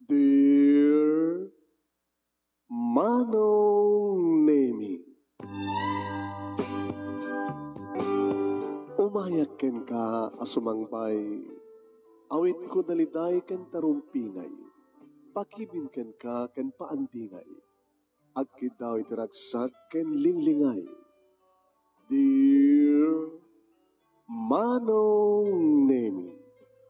Dear Manong Nemi, umayak ken ka asumangbay, awit ko daliday ken tarumpingay, pakibin ken ka ken paandingay, agkid daw itiragsak ken linglingay. Dear Manong Nemi,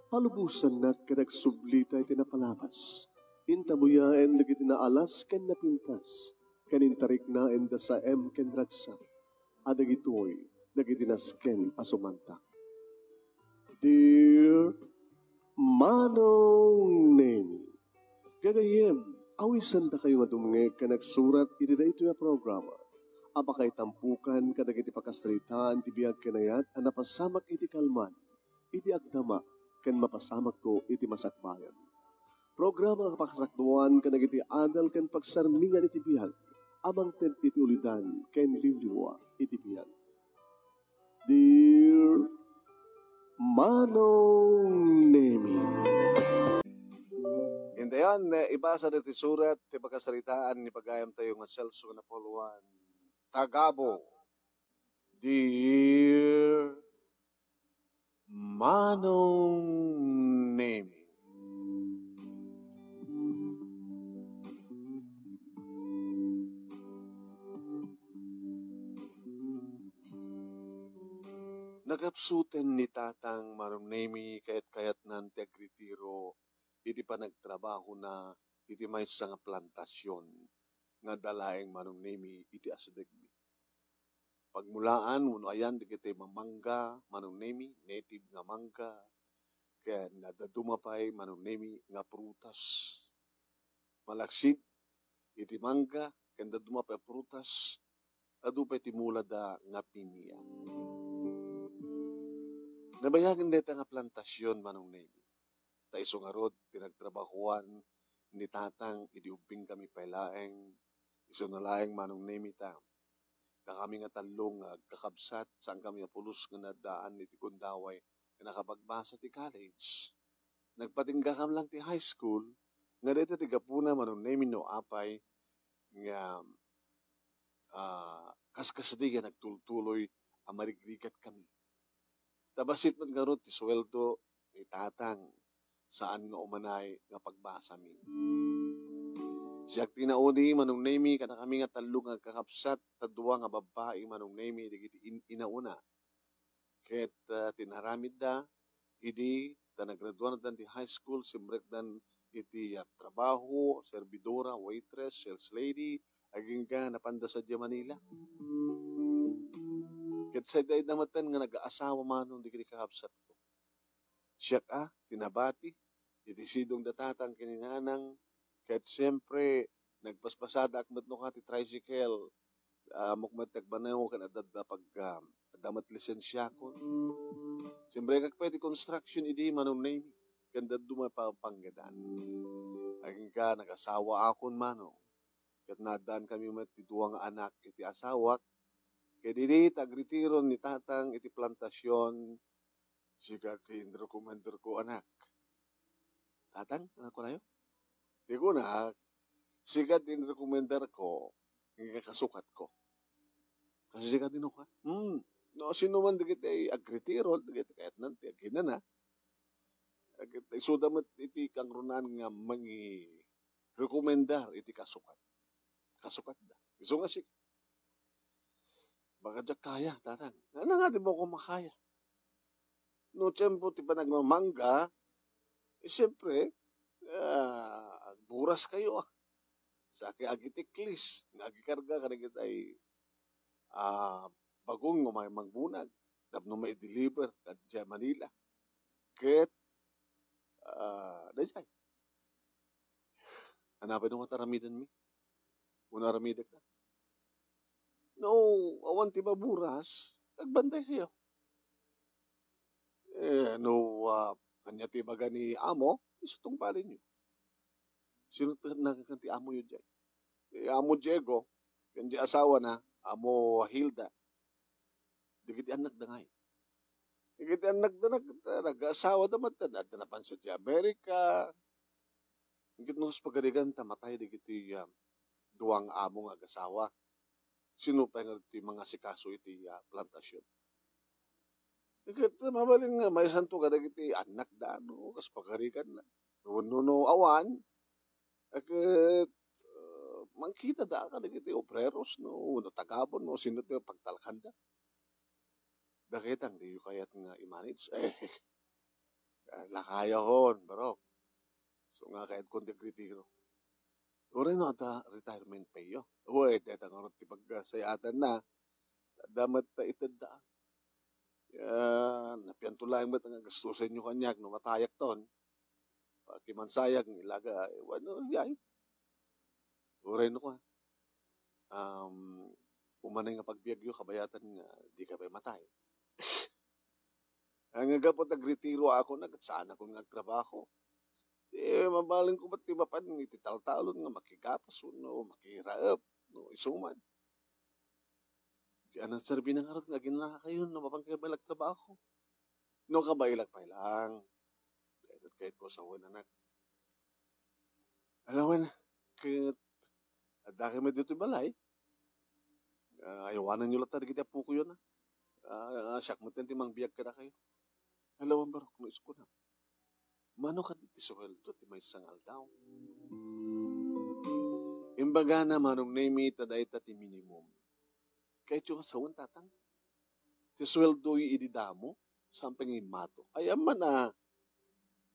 palubusan na kadagsublita iti napalabas. Intabuya en dagiti naalas ken napintas. Kanintarik na en da sa ken ragsak. Adagitoy dagiti nasken asumantak. Dear Manong Nemi, gagayem, awisan da kayo nga dumnge ka nagsurat iti da ito yung programa. Apakay tampukan kadagiti pakastritaan ti biyag kanayat a napasamak iti kalman, iti agdama, ken mapasamak ko iti masakbayan. Programa kapakasaktuan kadagiti adal ken pagsarmingan iti biyag, amang ted iti ulidan ken liwliwa iti biyag. Dear Manong Nemi, Hindi yan, ibasa na ti surat, ti pagkasaritaan ni pagayam tayo nga Celso na puluan. Tagabo. Dear Manong Nemi, nagapsuten ni Tatang Manong Nemi kayat nan ti agritiro, iti pa nagtrabaho na iti may nga plantasyon nga dalaeng Manong Nemi iti asadegmi. Pagmulaan, uno ayan, di kita mamangga, Manong Nemi, native nga mangga, kaya nadadumapay, Manong Nemi, nga prutas. Malaksid, iti mangga, kaya nadadumapay prutas, adupay timula da nga pinya. Nabayagin dito nga plantasyon, Manong Nemi. Ta iso nga rod, pinagtrabahuan ni Tatang, idiubing kami pailaeng, iso na laeng Manong Nemi ta. Kami nga talong kakabsat, saan kami apulos nga nadaan iti kundaway, na nakapagbasa ti college. Nagpatingga kam lang ti high school, nga dito ti gapuna Manong Nemi no apay, nga kaskasdi nga nagtultuloy, amarigrigat kami. Tabasit man nga rod ti sweldo ni Tatang, saan nga umanay nga pagbasa mi. Siyak tinaudi Manong Nemi kana kami nga talong nga kakapsat tadua nga babae Manong Nemi digiti inauna. Ket tinaramid da idi ta nagraduan na di high school simrek dan iti trabaho, servidora, waitress, sales lady, aging ka napanda sa Manila. Ket sa day damatan nga nag-aasawa manong digiti kakapsat ko. Siyak tinabati iti sidong datatang kininanang. Kahit siyempre, nagpaspasada akmat no ka ti tricycle, mukmat nagbanaw kan adada pag damat lisensya ko. Siyempre, pwede construction idi Manong Nemi, kanda dumapapanggadan. Aging ka, nag-asawa akon manong, kat nadaan kami matituwa nga anak iti asawat, kaya didi, tagritiron ni Tatang iti plantasyon, sikat tinrekomender ko anak. Tatang, anak ko na yun? Di ko na, sikat in-recommender ko, yung kasukat ko. Kasi sikat din ako, no, sino man digit ay agritiro, digit kahit nanti, agina na. So damat iti kang runan nga mangi rekomendar iti kasukat. Kasukat da. So nga sikat. Baka dyak kaya, Tatang. Ano nga, di ba ako makaya? No, tiyempo, ti pa nagmamangga, siyempre, buras kayo sa agitiklis nga agikarga kanigit ay bagong nga may magbunag tapno may deliver at Manila ket dayay hanapin mo taramidan mi una ramidag na no awan ti maburas nagbanday kayo no kanya ti baga ni amo isutong palin nyo. Sino nagkanti amo yun dyan? Amo Diego, kundi asawa na, amo Hilda. Digiti anak da ngay. Digiti anak da nag-asawa da matanda. Napan sa Amerika. Ingit nung pagarigan tamatay di kiti duwang amo nga agasawa. Sino pa nga iti mga sikaso iti plantasyon. Ingit mabaling nga may santo kada kiti anak dano kas pagarigan na. No awan. Agit mangkita da ka kiti obreros no tagabon no sino ito pagtalakanda. Dakitang di kayat nga i-manage. Lakaya hon, bro. So nga kahit kung degretiro. Uri no ata retirement pay yo. Uy, deta nga rin tipagsayatan na. Damat na itanda. Napiantulayan mo nga gastusin nyo kanyak no matayak ton. Pakimansayag nilaga. Ano, yay. Uri no ko. Umanay nga pagbiagyo, kabayatan nga di ka pa matay. Ang nga po nagretiro ako, saan ako nagtrabaho. Mabaling ko ba't iba pa ititaltalon nga makikapas no, makihirap, no, isuman. Kaya nang sarbi ng arat nga ginala kayo, no, mapangkabalag trabaho. No, kabailag pa lang. Kahit ko sa anak. Alam mo, kahit dahil may dito balay, ayawanan nyo lang talaga kita po ko yun. Siyak mo timang biyag ka na kayo. Alam mo, barok no isko na. Mano ka diti suweldo ti may sangal daw. Imbaga na manong name taday ti minimum. Kahit yung sawan tatang. Ti suweldo yung ididamo. Samping imato. Ay man na.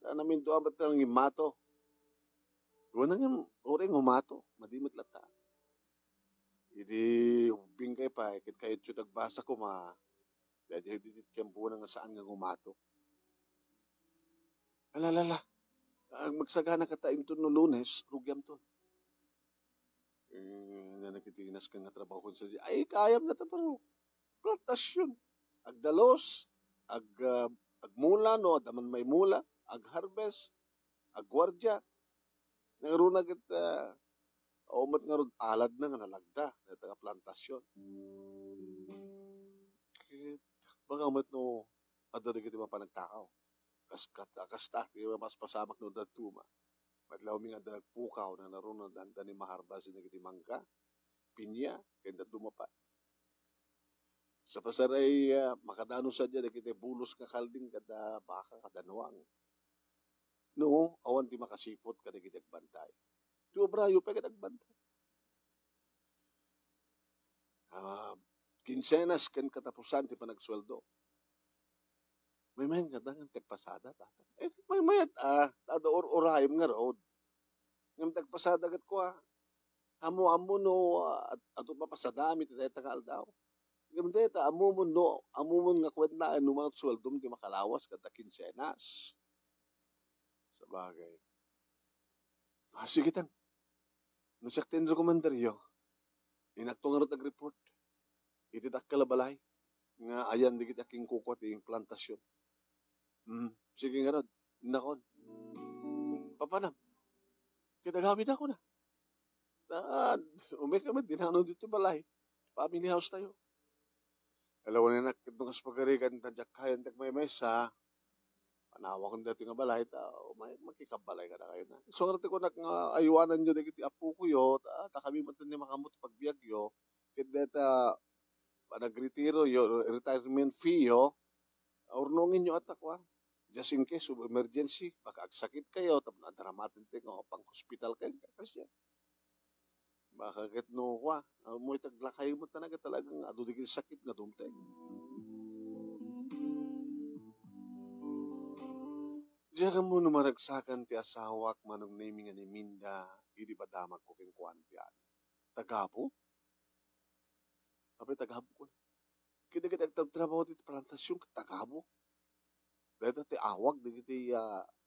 Namin doon ba't ang imato? Iwan nga oring umato. Madimot lata. Idi bingkay pa. Kahit yung nagbasa ko dahil dito kiyampo na nga saan nga umato. Alalala, ang magsagana ka taing to no Lunes, rugyam to. Na nakitinas ka nga trabaho ko sa ay, kayam na ito pero plantasyon. Agdalos, agmula, no, daman may mula, agharvest, agwardya. Nangaruna kita, umat nga ron, alad na nga nalagda, na taga plantasyon. Baka umat no, adori kita mapanagtakaw. Kasta, di ba mas pasamak no datuma. Madlaw mi nga nagpukaw na naroon na ni maharbas na kiti mangka, pinya, kaya datuma pa. Sa pasaray, makadano sa dyan, kiti bulos ka kalding kada baka kadanuang. No, awan ti makasipot kada kiti agbantay. Ti obrayo pa kada agbantay. Kinsenas ken katapusan ti panagsweldo. May mayan nga dangan tagpasada tata. May mayat tada orayim nga road. Ngam tagpasada gat ko amo no ato papasadami ti tagal daw. Ngam deta amumon nga kwet na mga suweldom ti makalawas kada kinsenas. Sa bagay. Sige tan. No sakten rekomendaryo. Inakto nga ro tag-report. Iti kalabalay nga ayan di kita king kukot ing plantasyon. Sige nga rod, nakon. Papanam, kinagamit ako na. Umay kami, dinano dito balay. Family house tayo. Alam mo na nakitong as pagarikan, tadyak kayan, may mesa, panawa kong dati nga balay, makikabalay ka na kayo na. So, karate ko ayuanan nyo na kiti apo ko yo, kami matan ni makamot pagbiag yo, kaya nagretiro yo, retirement fee yo, urnongin nyo atak wa. Just in case of emergency, baka agsakit kayo, tapos nadaramatin tayo, pang hospital kayo, kasi baka no kwa, mo itaglakay mo talagang adudigil sakit nga dumtay. Diyan mo numaragsakan ti asawak manong naming ni Minda, hindi ba damag ko king kuwantian. Tagabo? Abay, tagabo ko na. Kinagat trabaho dito plantasyon, tagabo. Dahil ti awag, dito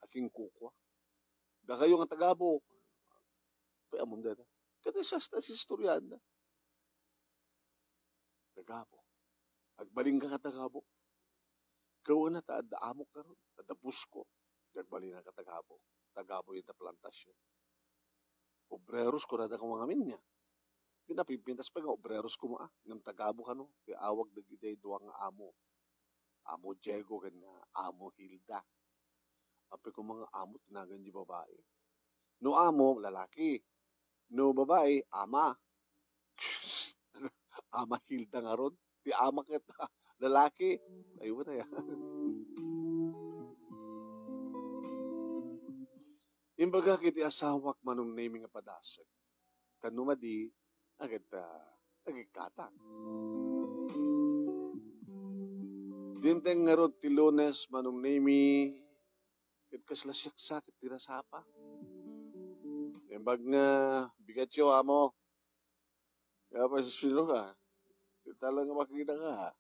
aking kukwa. Da kayo nga tagabo. Paya mo dito. Kada sa istoryan na. Tagabo. Agbaling ka tagabo. Kawa na taadaamok ka ron. Tadabus ko. Agbaling na ka tagabo. Tagabo yung plantasyon. Obreros ko na da kong mga minya. Pinapipintas pa nga, obreros ko maa. Ng tagabo ka no. Kaya awag na giday duwang amo. Amo Diego kan amo Hilda. Ape ko mga amo tinagan di babae. No amo, lalaki. No babae, ama. Ama Hilda nga ron. Ti ama kita, lalaki. Ayun na yan. Imbaga kiti asawak manong naming nga padasag. Kanumadi, agad kata. Dinteng nga ron ti Lunes manong nami, kat kaslasyak sakit tirasapa. Imbag nga, bigat yo amo. Kaya pa sino ka? Talaga makikita ka.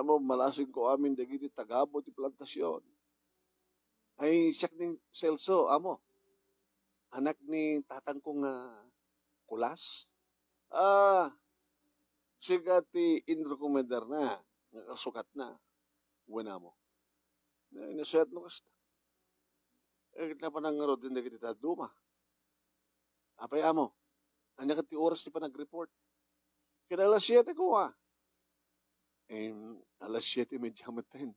Amo, malasing ko amin dagiti tagabo ti plantasyon. Ay, siyak ni Celso, amo. Anak ni tatang kong kulas. Siya ti Indro Commander na. Nakasukat na. Wala mo. Nasayat no kasta. Kita pa nang nga din dagiti taduma. Apay amo. Anya ka ti oras ti pa nag-report. Kaya alas 7 ko alas 7 medya matin.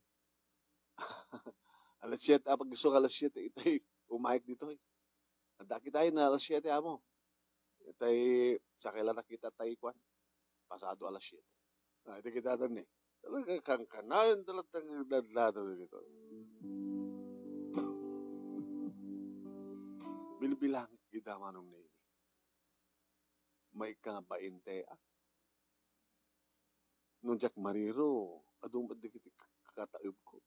Alas 7, pag gusto ka alas 7, itay umayag dito. Andaki tayo na alas 7 amo. Itay, sa kailan nakita tayo kwan. Pasado alas 7. Ito kita doon Talaga kang kanayan talatang dadlado dito. Bilbilang kita manong name. May ka 20 Nung Jack Mariro, adong madigiti kakataib ko.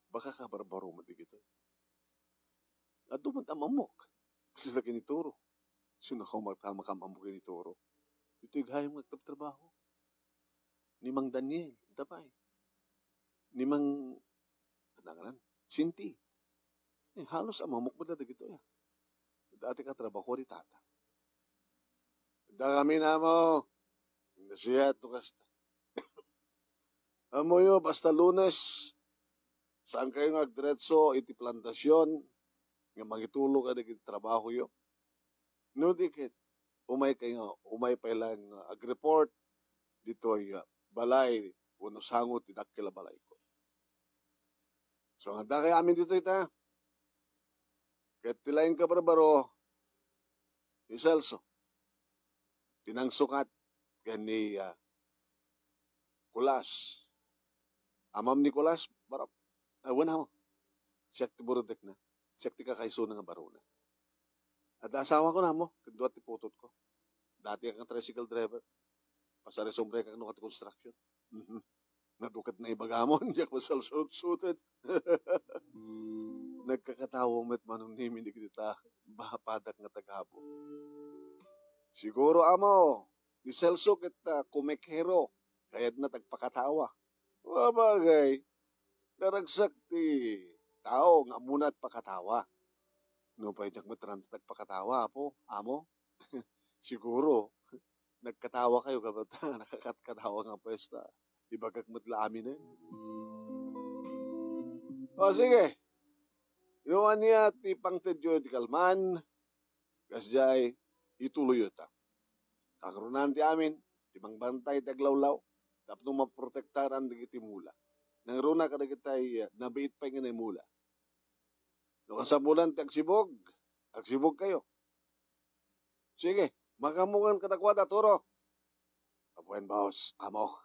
Baka kabarbaro madigito. Adong matamamok. Kasi lagi ni Toro. Sino ka makamamok ni Toro? Ito yung gayang magtabtrabaho. Ni Mang Daniel, tapay. Ni Mang, Sinti. Halos amamok mo na dagito Dati ka trabaho ni tata. Kami na mo. Hindi siya ito kasta. Amo yo, basta Lunes, saan kayo nagdiretso, iti plantasyon, nga magitulo ka dagiti trabaho yo. No dikit, umay pa lang ag-report, dito ay balay, uno sangot, idakila balay ko. So, handa kayo amin dito ita. Kahit tilayin ka barbaro, ni Celso, tinangsukat, gani Kulas. Amam ni Kulas, barap. Wala mo. Siyak ti burudek na. Siyak ti kakaiso na nga baruna. At asawa ko na mo, kanduat ti putot ko. Dati kang tricycle driver. Pasari sombre kang nukat construction. Nadukat na ibagamon, diyak masalsut-sutet. Nagkakatawang met manong nimi ni kita, bahapadak nga tagabo. Siguro amo, ni Celso kita kumekhero, kaya't na tagpakatawa. Wabagay, naragsak ti tao nga muna at pakatawa. No pa yung matran tagpakatawa po, amo. Siguro, nagkatawa kayo kapag nakakatawa nga pwesta. Ibagak matla amin O sige, inuwan niya ti pangtedyo di kalman, kasjay, ituloy ta. Kakarunan ti amin, ti mangbantay taglawlaw, tapos nung maprotektaran digiti mula. Nang runa ka digitay, nabiit pa nga na mula. Nung kasabulan ti agsibog kayo. Sige, makamungan katakwada, Toro. Kapuen boss, amo.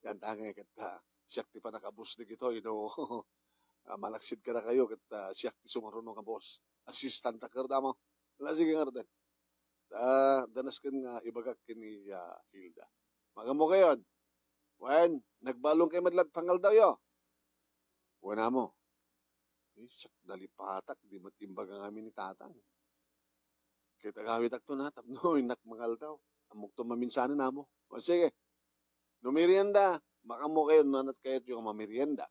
Yan tangay kita. Siyak ti pa nakabus digito, malaksid ka na kayo, kita siyak ti sumarunong ka boss. Assistant ka karda mo. Wala sige nga rin. Danas kan nga ibagak kini Hilda. Magamo kayo. Wen, nagbalong kay madlag pangal daw yo. Wala mo. Siyak dalipatak, di matimbag ang amin ni tatang. Kita gawit akto na, tapno, inak mangal daw. Amok to maminsanan na mo. O sige, no merienda, makamo kayo, nanat kayo yung mamerienda.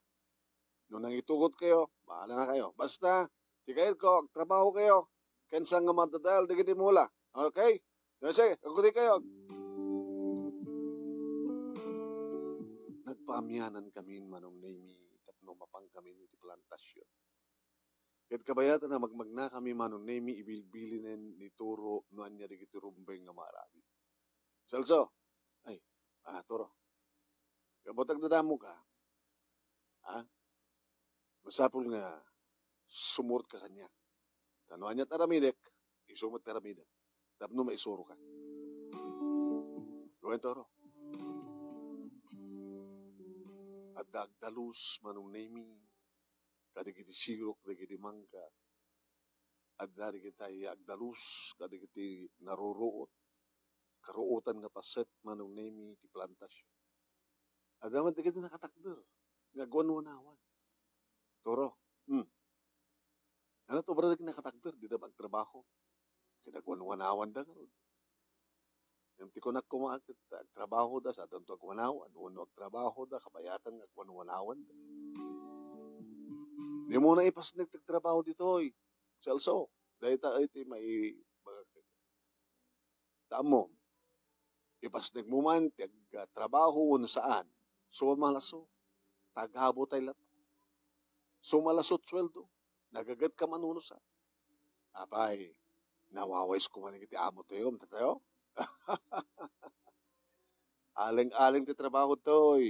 No nangitugot kayo, bahala na kayo. Basta, di kayo ko, trabaho kayo. Kensang nga matadal, di kiti mula. Okay? Sige, akuti kayo. Nagpamyanan kami manong nami, tapno mapang kami iti plantasyon. Kahit kabayatan na magmagna kami manong nami, ibilbilinen ni Turo, noan niya di kiti rumbeng nga marami. Celso, Toro, kabotag na damo ka, masapul nga sumurt ka kanya. Tanuan niya taramidek, isumat taramidek. Tapno maisuro ka. Gawin toro. At dagdalus manong nemi, kadigiti sirok, kadigiti mangga, at dari kita agdalus, kadigiti naruruot, karuotan nga paset manong nemi di plantasyon. At daman di kita nakatakder, nga gwan-wanawan. Toro, ano to brother nakatakder, di na magtrabaho. Kaya gwan-wanawan da karon. Yung ti ko kumaakit, trabaho da, sa doon to agwanawan, uno trabaho da, kabayatan nga agwanawan da. Di mo na ipas nagtrabaho dito, Celso. Dahil tayo iti may tamo. Ipas nagmuman, trabaho uno saan. So malaso, taghabo tayo lahat. So malasot sweldo, nagagat ka manuno sa. Abay, nawawais ko man iti amo tayo, tayo. Aling-aling ti trabaho to,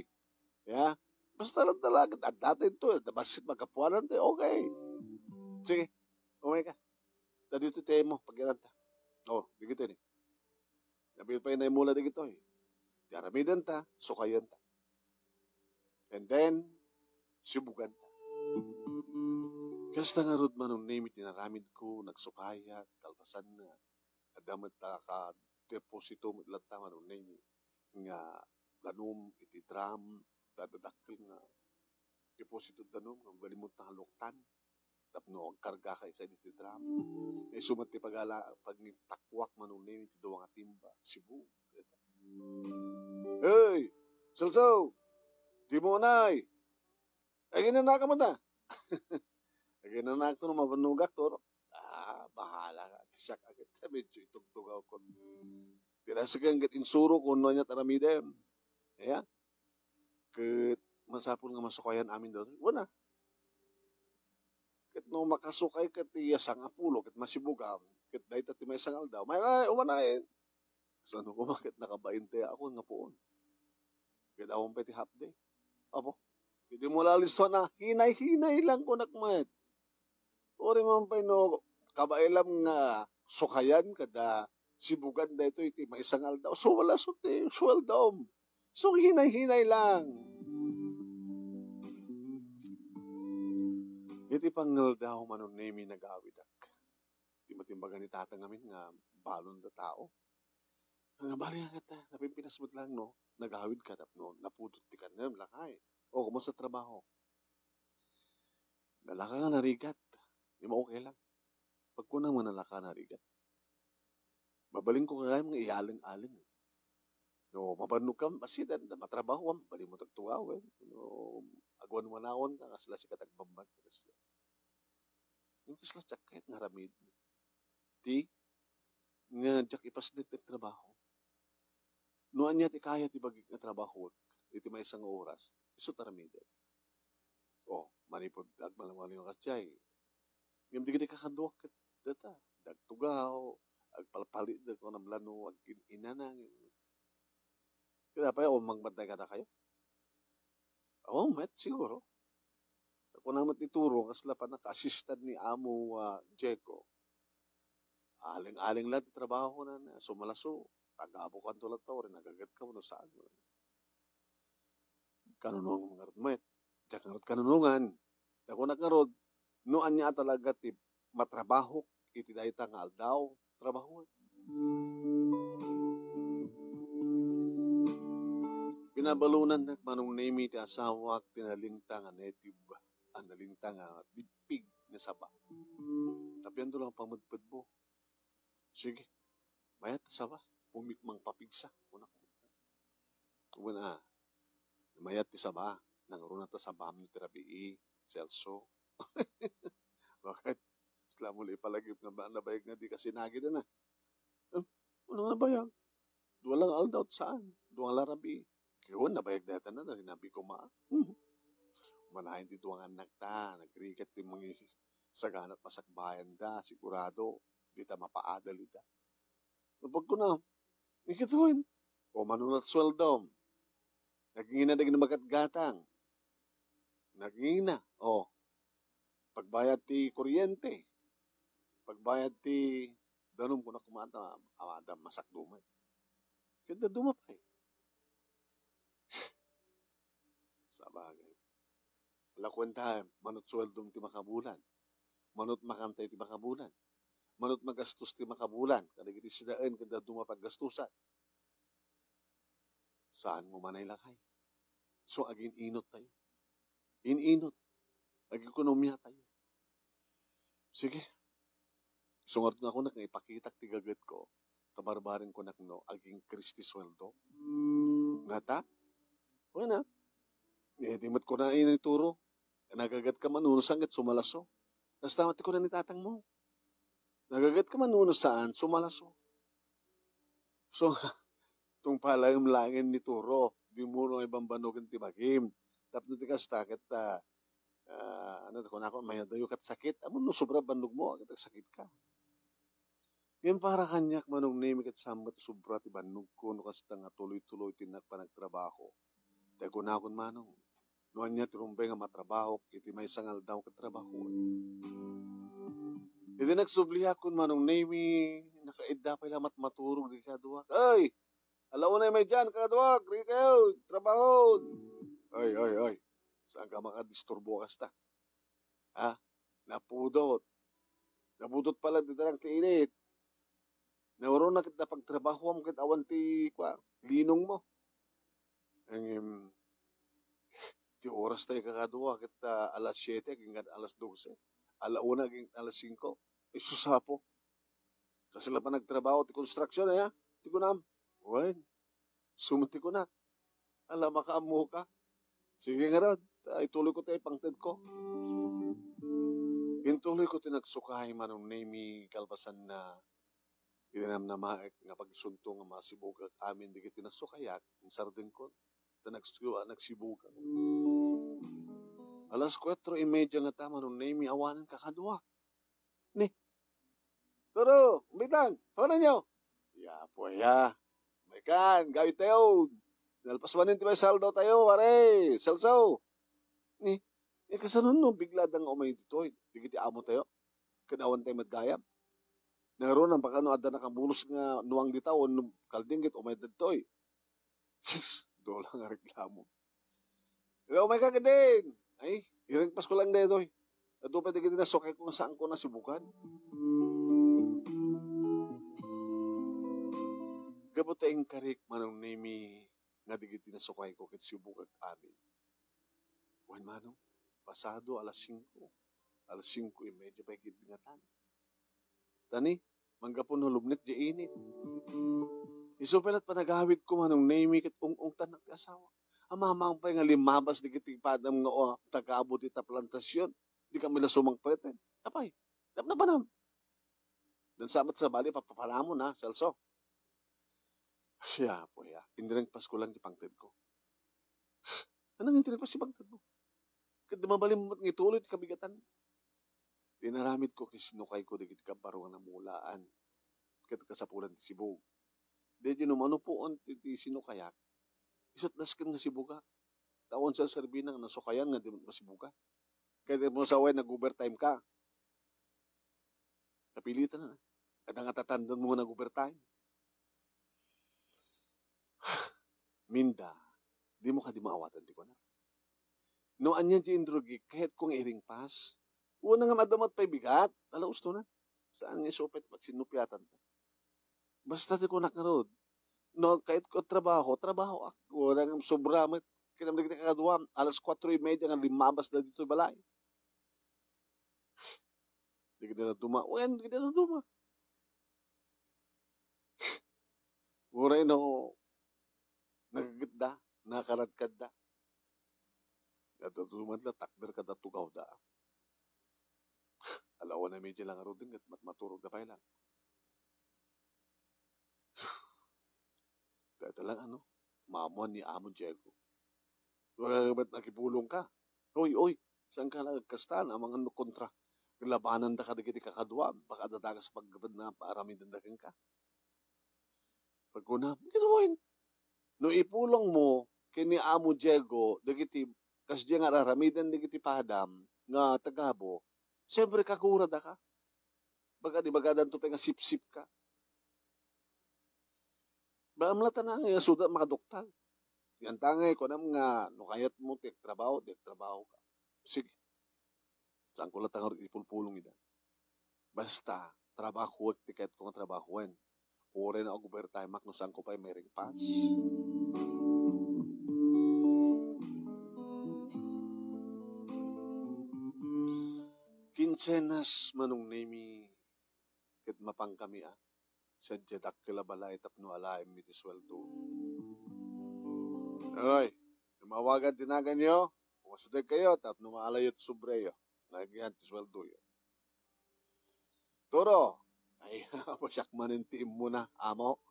yeah? Basta lang talaga, at natin to, basit magkapuanan tayo, okay. Sige, umay ka. Dito tayo mo, pagkiranta. Digito ni. Nabil pa yun na yung mula digito, Tiaramidan ta, sukayan ta. And then, subugan ta. Kasta nga rod manong name tinaramid ko, nagsukaya, kalpasan na, adamat ta ka, deposito mo ilang ta manong name, nga ganum, iti drum, dadadakil nga, deposito danum, nga balimot na haluktan, tapno, ang karga kay iti drum, sumati pag takwak manong name, iti doang atimba, Cebu. Hey, Salso, di mo na ay ginanaka mo ta. Ay ginanaka to, mabanugak to, bahala ka, siya agad, medyo itugtugaw ko. Pirasa kang get insuro kung ano niya taramidem. Yeah? Kat masapon nga masukayan amin doon. Wala. Kat no makasukay kat iyasang apulo, kat masibugam, kat dahi tati may sangal daw. May umanayin. So ano ko bakit nakabainte ako nga poon. Kat awang peti half day. Apo. Hindi mo lalisto na hinay-hinay lang ko nakmat. Ori man pa no kabailam nga sukayan kada sibugan da ito iti maisangal daw. So wala suti, sweldo. So hinay-hinay lang. Iti pangal daw manon nemi nagawidak. Di matimbagan ni tatang amin nga balon da tao. Nga bali nga ta, napimpinasmot lang no, nagawid ka no, napudot ti ka na, lakay. Kumusta trabaho? Nalaka nga narigat. Di mo okay lang. Pag ko naman nalaka narigat, mabaling ko kaya mga iyaling-aling. No, mabanog ka, pasidan, matrabaho, bali mo tagtugaw, No, agwan-wanawan ka, kasla si katagbamban. Yung kasla tsakit, ngaramid. Di, nga jak ipas din trabaho. Noan niya ti kaya ti bagig na trabaho, iti may isang oras, iso taramid. Manipod at malamali yung katsay. Yung di kakaduak kat data, dagtugaw, agpalpalit na ko ng lano, inanang. Kaya pa yung magbantay ka na kayo? Met, siguro. Ako naman ituro, kasla pa naka-assistant ni Amo Jeco. Aling-aling lang trabaho na na, sumalaso, tagabo ka tulad tao, rin nagagat ka mo na saan. Kanunong mga met, diyak nga kanunungan. Ako nakarod, noan niya talaga ti matrabaho, iti dahi tangal daw, trabaho. Pinabalunan na manong name iti asawa, tinalintang nga native, analintang nga dipig na saba. Tapian to lang pamudpad mo. Sige, mayat saba, pumikmang papigsa. Una, mayat ti saba, nangruna ta sabam ni terabii, Celso. Bakit? Isla muli palagip na ba nabayag na di kasi nagid na. Unang nabayag? Dua lang aldaw saan? Duang larabi. Kiyon, nabayag data na, narinabi ko Manahin ti duang anak ta, nagrigat ti mga saganat masakbayan da, sigurado, di ta mapaadali da. Napag ko na, ikituin. Manulat sweldom. Nagingina na magatgatang. Nagingina. Pagbayad ti kuryente. pagbayad ti danom ko na kumata, amada masak dumay. Kaya dumapay. Sa bagay. Lakwenta, manot sweldom ti makabulan. Manot makantay ti makabulan. Manot magastos ti makabulan. Kada iti sidaan, kada dumapaggastusan. Saan mo manay lakay? So, agin inot tayo. Ininot. Ag-ekonomiya tayo. Sige. Sungat nga ako ipakitak ti gagat ko. Tabarbarin ko no, aging Kristi sweldo. Ngata? Wala. Dimot ko na inituro. Nagagat ka manuno sanggat sumalaso. Tapos tamat ko na ni tatang mo. Nagagat ka manuno saan, sumalaso. So, itong palayong langin ni Turo, di mo nung ibang banugan ti Bagim. Tapos ti kastakit, may dayo kat sakit. Amo no, sobra banug mo, agad sakit ka. Yan para kanyak manong name kat sambat sobra ti banug ko, no kasta nga tuloy-tuloy tinak pa nagtrabaho. Tagunakon manong. Noan niya tirumbay nga matrabaho, iti may sangal daw katrabaho. Iti nagsubliha kun manong name, nakaidda pa lamat maturog di kaduwak. Ay! Alaw na may dyan, kaduwak, rin kayo, trabaho. Ay. Saan ka makadisturbo kasta? Ha? Napudot. Napudot pala dito lang tiinit. Nawaro na kita pagtrabaho mo kit awan ti linong mo. Ti oras tayo kakaduwa kita alas 7 hanggang alas 12. Alauna hanggang alas 5. Isusapo. Kasi sila pa nagtrabaho ti construction ha. Ti kunam. Wen. Sumuti ko na. Alam makaamu ka. Sige nga ron. Ituloy ko tayo pangtid ko. Intuloy ko tinagsukay manong name kalpasan na inanam na maek nga pagsunto nga masibugag amin di kiti nasukayak ang sardin ko. Nagsibugag. Alas 4:30 nga tama nung name awanan kakaduwak. Ni. Turo, umbitang, paano nyo? Ya, po ya. Mekan, gawin tayo. Nalpaswanin ti may saldo tayo, pare. Salsaw. Ni, kasanon no, bigla dang umay dito. Digiti amo tayo. Kadawan tayo madgayam. Naroon ang baka no, ada nakabulos nga nuwang ditaw, kaldinggit umay dito. Doon lang ang reklamo. Umay ka din. Ay, irangpas ko lang dito. Ado pa digiti na sokay kung saan ko nasibukan. Gabot tayong karik manong name nga digiti na sokay ko kit sibukag amin. Wan manong, pasado alas 5. Alas 5:30 pa ikit bingatan. Tani, manggapon hulubnit di init. Isupelat pa nagawid ko manong name kit ung-ungtan ng asawa. Amamang pa nga limabas di kiti padam nga tagaabot ita plantasyon. Di kami na sumangpeten. Apay, na panam. Dan sabat sa bali, papapanamo na, Celso. Siya po ya. Indirang Pasko lang di pangtid ko. Anong indirang Pasko pangtid mo? Kada mabalim mo ngituloy di kabigatan. Dinaramit ko kisinukay ko di kiti kabaruan na mulaan. Kata kasapulan di Sibug. Di di numano po on ti sinukayak. Isot daskan nga Sibuga. Tawon sa Serbina nga nasukayan nga di mo masibuga. Kaya mo sa way nag-overtime ka. Napilitan na. At ang atatandan mo nag-overtime. Minda, di mo ka di maawatan di ko na. No, anyan di indrogi, kahit kung iring pas, una nga madamot pa'y bigat, alaus to na. Saan nga isupet magsinupyatan ta. Basta di ko nakarod. No, kahit ko trabaho ako. Wala nga sobra, kinamdag na kakaduam, alas 4:30 nga limabas na dito balay. Di ka na duma. Uyan, di ka na duma. Uray no, nagaganda, nakaratkad da. Kata duman na, takder ka da tugaw da. Alawa na medyo lang aro din, at maturog na pa lang. Kaya lang mamuan ni Amo Diego. Wala ba't nakipulong ka? Oy, saan ka nagkastan? Ang mga kontra. Labanan da ka digiti kakadwa, baka dadagas paggabad na paaramin dandagan ka. Pagkuna, gituin. No ipulong mo, kini Amo Diego, digiti, kas diya nga raramidan digiti padam, nga tagabo, siyempre kakura da ka. Baga di bagadan to nga sip-sip ka. Ba amlatan na nga suda makadoktal. Yan tangay ko nam nga no kayat mo tek trabaho ka. Sige. Saan ko latang ipulpulong ida. Basta trabaho tiket ko nga trabahoen. Ore na ako overtime no saan ko pa may ring pass. Kinsenas manong nemi ket mapang kami sadya dakkel balay tapno alaim mi ti sweldo. Oy, lumawagan tinagan nyo, umasdag kayo tapno maalayot subreyo. Nagyan ti sweldo yo. Toro, ay pasyak manin ti mo na amo.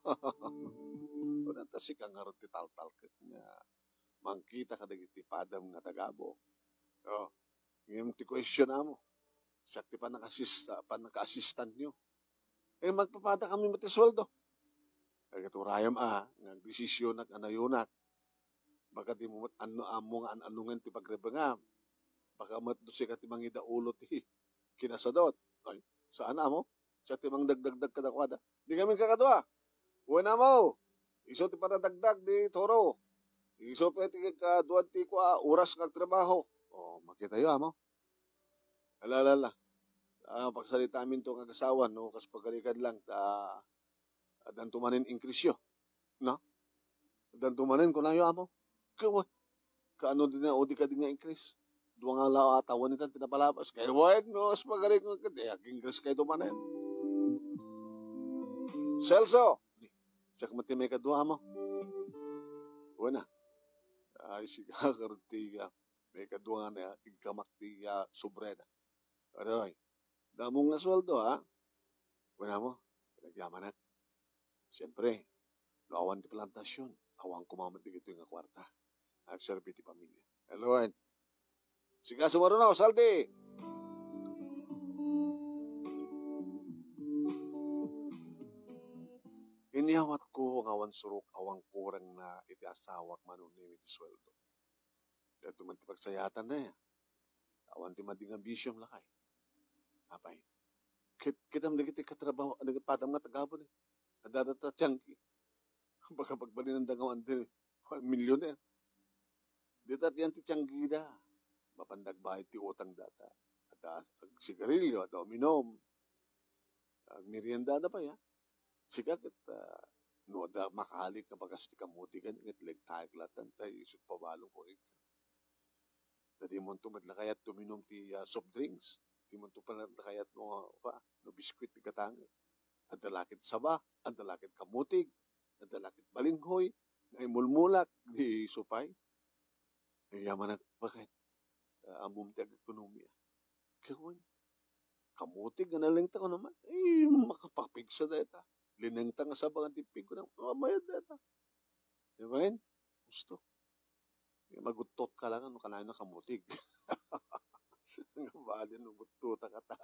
Kunan ta si kang harot ti taltal ket nga mangkita ka dagiti padam nga tagabo. Oh, ngem ti question amo. Sakti pa naka-assistant nyo. Magpapada kami mati sweldo. Kaya katurayam nagdesisyon anayunak. Baka di mo ano amo nga anungan ti pagrebengam. Baka mat do siya ti mangida ulo ti kinasadot. Ay, saan amo? Sa ti mang dagdag kadakwada. Di kami kakadwa. Uwan na mo. Iso ti panadagdag di toro. Iso pa ti kaduan ti kwa oras kag trabaho. O, makita yo amo. Alala. Pagsalita amin to kagasawan, no? Kas pagalikan lang, dan tumanin inkrisyo. No? Dan tumanin ko na yo amo. Kaya, kaano din na, o di ka din nga inkris. Dua nga lao atawan nitan, tinapalabas. Kaya, no? Kas pagalikan ka, di, inkris kayo tumanin. Celso! Siya kamatimay ka dua amo. Buwan na. Ay, siga, karutiga. May kadua nga na, igkamaktiga, subreda. Aroy, damong na sweldo Wala mo, pinagyaman na. Siyempre, lawan di plantasyon. Awang kumamad di ito yung kwarta. Agserbi ti pamilya. Hello, Ed. Sige, sumaro na, saldi! Iniyawat ko ang awan surok, awang kurang na iti asawak manunin iti sweldo. Dahil tuman ti pagsayatan na yan. Awan ti mading ambisyong lakay. Apay. Kita mo nagiti katrabaho, nagpatam nga tagabon Nadadata tiyangki. Baka pagbalin ng dangawan din, 1 milyon Dita tiyan ti tiyangki da. Mapandag bahay ti utang data. At sigarilyo, at uminom. Ang merienda da pa Sikat at no da makahalik na bagas ti kamutigan, itlig taglatan tayo, isot pabalong ko rin. Tadi mo ito madlakayat tuminom ti soft drinks. Di mo ito panadlakayat mo no biskuit ti katang. Ang dalakit saba, ang dalakit kamutig, ang dalakit balinghoy, ay mulmulak, di supay. Ay yaman at bakit? Amum ti ag-ekonomiya. Kaya kamutig, analingta ko naman. Ay, makapapigsa deta. Linengta nga sabang tipig ko na, mamayad deta. Di ba yun? Gusto. Magutot ka lang, ano ka na kamutig. Ang bali nung bututa ka ta,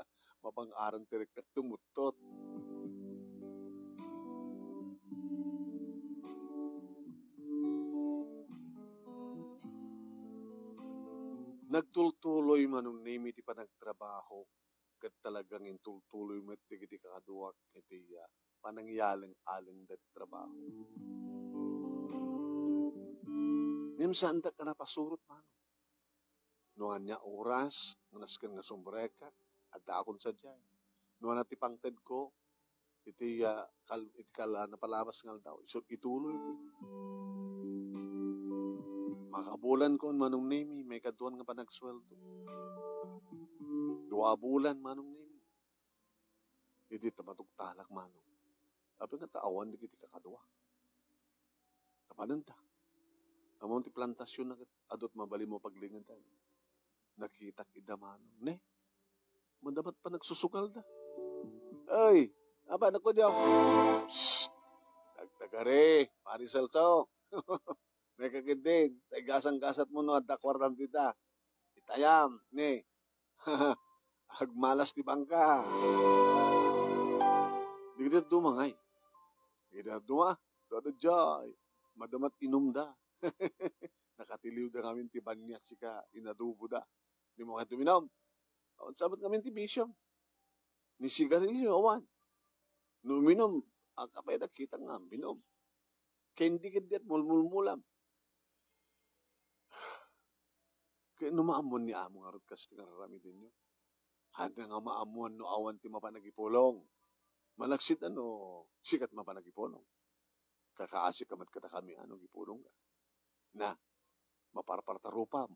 mapang-arang tirikak tumutot. Nagtultuloy manong name iti panagtrabaho, kat talagang intultuloy mo iti kakaduwak iti panangyaling-aling dati trabaho. Nimsaan ka na pasurot man. Noan niya oras, naskan nga sumbreka, at akon sa dyan. Noan na tipangted ko, iti napalabas nga daw. So, ituloy ko. Makabulan ko manong nemi, may kaduan nga panagsweldo. 2 bulan manong nemi. Hindi tamatugtalak manong. Api nga taawan di kiti kakadwa. Kapananta. Amon ti plantasyon na adot mabali mo paglingan tayo. Nakitak idamano. Ne? Madapat pa nagsusugal da. Ay! Aba, naku diyo. Shhh! Nagtagare. Marisalso. May kakidig. Gasang-gasat mo no at dakwartan tita. Itayam. Ne? Agmalas ti bangka. Di kita dumangay. Di kita duma. Dodo joy. Madamat inom da. Nakatiliw da kami ti banyak sika. Inadubo da. Di mo kayo tuminom. Sabat kami ti bisyong. Ni sigarilyo awan. No uminom, ang kapay nakita nga, binom. Kendi at mulmulmulam. Kaya numaamon ni amo nga rod kas tinararami din nyo. Handa nga maamon no awan ti mapanagipulong. Malaksit sikat mapanagipulong. Kakaasik kamat kata kami gipulong ka. Na, maparpartarupam.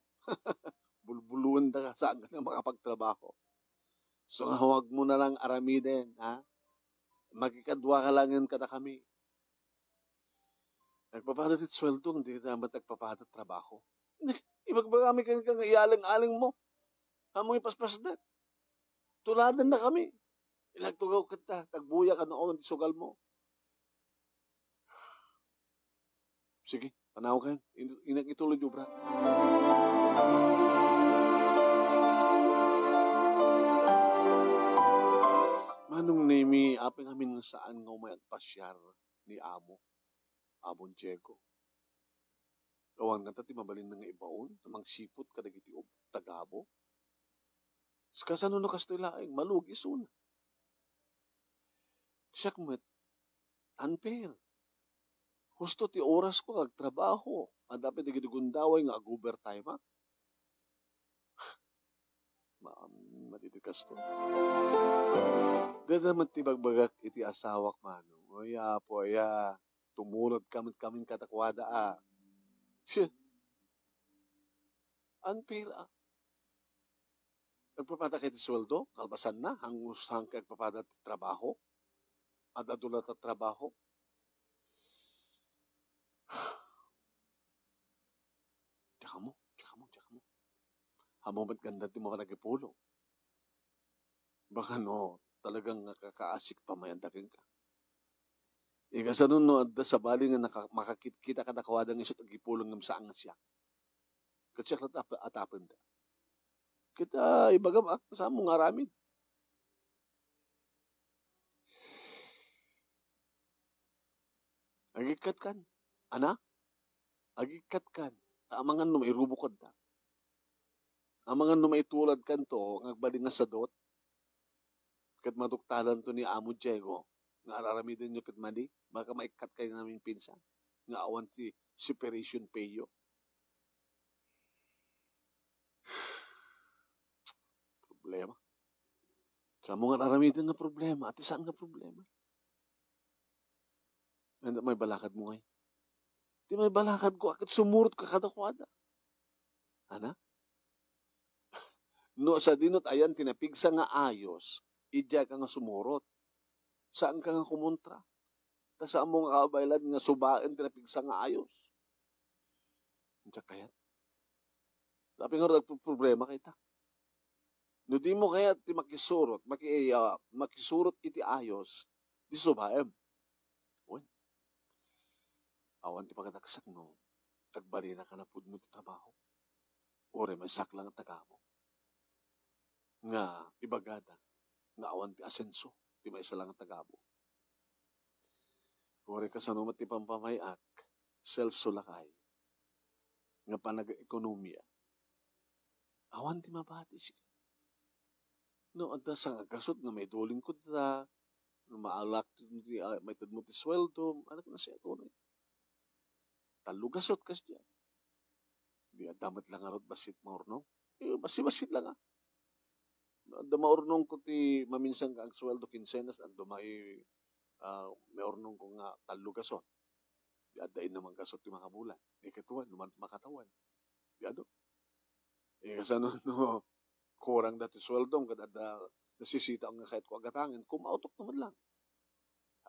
Bulbuluan ka saan ka na makapagtrabaho. So huwag mo na lang aramiden, ha? Magkikadwa ka lang yan kata kami. Nagpapadat at sweldo, hindi ka naman nagpapadat trabaho. Ibagbarami ka kang ialang-aling mo. Hamong ipaspas na. Tuladan na kami. Ilagtugaw kita, tagbuya ka noon, sugal mo. Sige, panaw kayo. Inag ituloy yung bra. Manong nemi, apeng amin nga saan nga may agpasyar ni amo. Amon Diego. Awang nga ti mabalin nga ibaon, namang sipot kadagiti tagabo. Kasano na kastoy laing, malugis una. Siyak met, unfair. Husto ti oras ko agtrabaho. Dapat nagidugundaway nga ag-overtime, ha? Matitikas to. Dada matibag-bagak iti asawak manong. Oya po, ya. Tumulod kaming katakwada, Siya. Unfair, Nagpapada kayo ti sweldo, kalbasan na, hangusang kayo nagpapada ti trabaho. At adulat at trabaho. Tsaka mo. Hamo ba't ganda ti mga nagipulong? Baka talagang nakakaasik pa mayandakin ka. Ika sa nun, adda sa bali nga makakita ka nakawada ng isot agipulong ng saan nga siya. Katsiyak na atapin da. Kita ibagam sa mong aramid. Agikat kan. Agikat kan. Amangan irubukod da. Amangan maitulad kan to, ngagbali nga sadot. Kat maduktalan to ni Amo Diego. Nga araramidin nyo kat mali. Baka maikat kayo naming pinsan. Nga awan ti separation payo. Problema. Sa mga araramidin na problema. At isang nga problema. May balakad mo ngay. Di may balakad ko. Akit sumurot ka kadakwada. Ana? No, sa dinot ayan, tinapigsa nga ayos. Idya ka nga sumurot. Saan ka nga kumontra? Sa among kabaylan nga subaen, tinapigsa nga ayos. Diyan kayat. Tapi nga problema kita. No di mo kaya ti makisurot iti ayos, di subaem. Uy. Awan ti pagkatagsak tagbali na ka na pud mo ti trabaho. Ore, may saklang ang tagamo. Nga ibagada, nga awan ti asenso, ti may isa lang ang tagamo. Ore, kasanumat ti pampamayak, self-sulakay, nga panag-ekonomiya. Awan ti mabati siya. No, adda sang agasot nga may duling ko da, maalak may tadmo ti sweldo, anak na siya ito na. Talugasot kas dyan. Di damat lang arot basit maurnong. Basit lang Da maurnong ko ti maminsang ang sweldo kinsenas at dumay may urnong ko nga talugasot. Di adain naman gasot ti mga bulan. Ikatuan, naman makatawan. Di ado. Kasano kurang dati sweldong kada nasisita ang kahit ko agatangin, kumautok naman lang.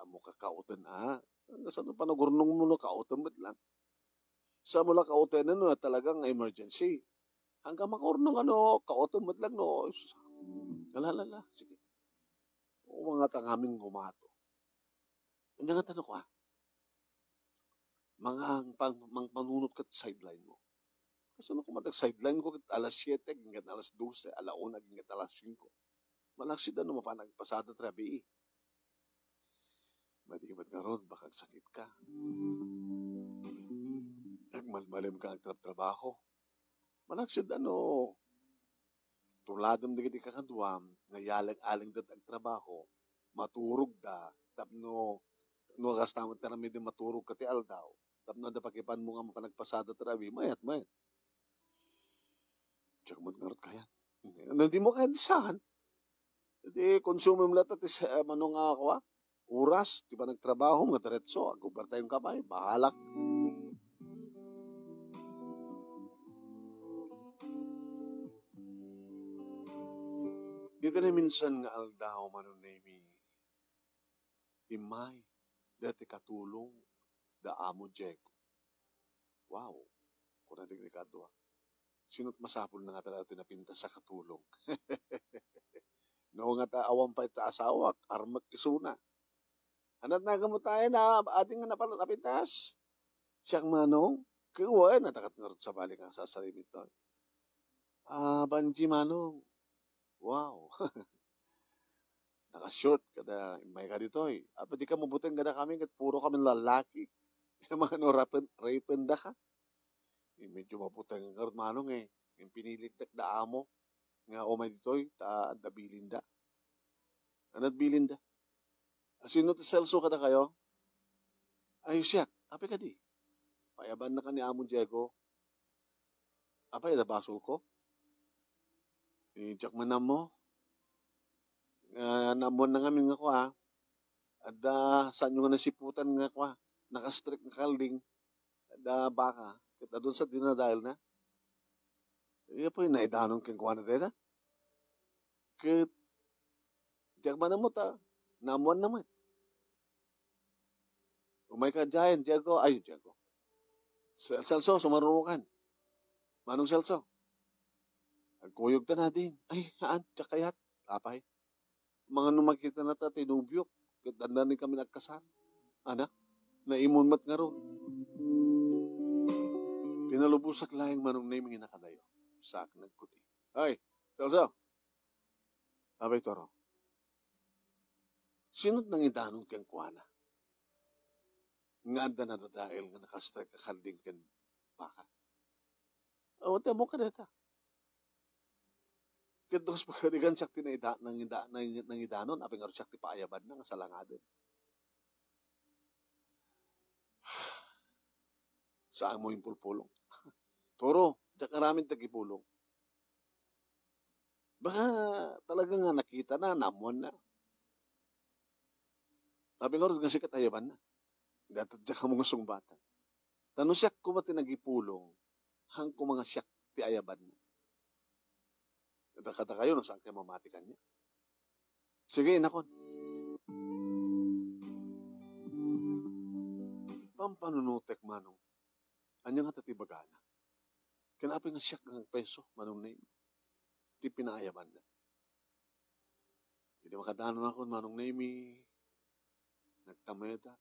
Amo kakautan Kasano panagurnong mo kautan mo lang. Sa mula kautan talagang emergency. Hanggang makaurnong kautan mo lang Lalala, sige. O mga tangaming gumato. Hindi nga tanong ko mga panunot ka sideline mo. Kasi kung matag-sideline ko, alas 7, hinggat alas 12, alauna, hinggat alas 5. Malaksid mapanagpasada trabi. Madibat nga ron, baka sakit ka. Nagmalmalim ka ang trabaho. Malaksid Tuladom di kiti kakaduam, nga yalang-alang dat ang trabaho, maturog da, tapno, no kastamat ka namin din maturog ka ti aldaw, tapno da pakipan mo nga mapanagpasada trabi, mayat. Tsaka mo ngarot kaya. Hindi mo kaya disahan. Hindi, konsumo mo lahat at manong ako oras, di ba nagtrabaho, mga diretso, agubar tayong kamay, bahalak. Dito na minsan nga aldaw manunemi, imay, dati katulong, da amo Diego. Wow, kung natin kadwa. Sinot masapol na nga talaga tinapinta sa katulong. No nga ta awang pa ita asawak, armat isuna. Anat na mo tayo na ating nga napintas. Siyang manong, kuwa natakat ngarot sa balik ang sasalimit to. Banji manong, wow. Naka-short kada may ka dito eh. Apa di ka mabuting kada kami kat puro kami lalaki. Mga no rapen da ka. Medyo maputang ang karot manong eh. Yung pinilit da amo. Nga o may dito ta da bilinda. Anat bilinda. Sino ti Celso kada kayo? Ayos siya. Ape ka di. Payaban na ka ni amo Diego. Apa da basol ko? Jack manam mo. Namon na ngamin nga ko Ada saan yung nasiputan nga ko Nakastrict nga kalding. Ada baka. Kita doon sa dinadahil na. Iya po yung naidanon kang kuha na dita. Kit, Jack manam mo ta. Namuan naman. Umay ka dyan, Diego. Ay, Diego. Celso, sumarunukan. Manong Celso. Nagkuyog ta natin. Ay, haan, tsakayat. Apay. Mga nung makita na ta, tinubyok. Kitanda kami nagkasal. Ana, naimon mat nga ron. Pinalubusak lang manong na yung nakadayo. Sak nagkuti. Ay, Celso. Abay, toro. Sinot nang idanon kang kuwana? Nga anda na dahil nga nakastrike kakalding kan baka. O, tamo ka deta. Kados pagkadigan siya nang idanon, aping nga siya paayaban na nga salangadan. Saan mo yung pulpulong? Toro, diyak maraming tagipulong. Baka talaga nga nakita na, namuan na. Sabi nga nga siya katayaban na. Diyak ka mga sungbatan. Tanong siya kung ba tinagipulong, hang kung mga siya ti ayaban na. Kata kayo, no, saan kayo mamatikan niya? Sige, nakon. Pampanunutek manong. Anya nga tatibagana. Kanapi nga siyak ng peso, manong name. Di pinaayaman na. Hindi makadanon ako, manong name. Nagtamedak.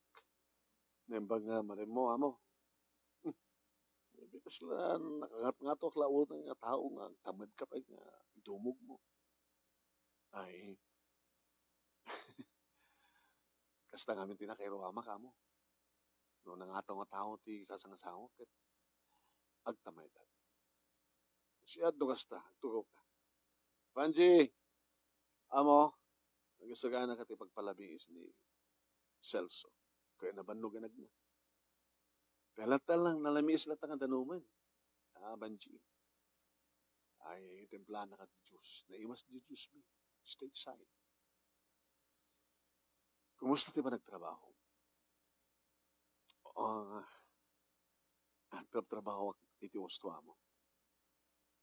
Nembang nga marimo, amo. Because nakagat nga to, klaon nga tao nga, tamad ka pa nga, idumog mo. Ay, kasta ngamin tinakairwama ka mo. No, nangataw nga tao, ti kasangasawa, kat agtamaydan. Siya, kasta, tugaw ka. Panji, amo, nagasagana ka ti pagpalabingis ni Celso. Kaya nabanluganag na. Kalata lang, nalamiis lang ang danuman. Banji. Ay, templana ka di Diyos. Naimas di Diyos mi. Stateside. Kumusta ti ba nagtrabaho? Trabaho iti wasto mo.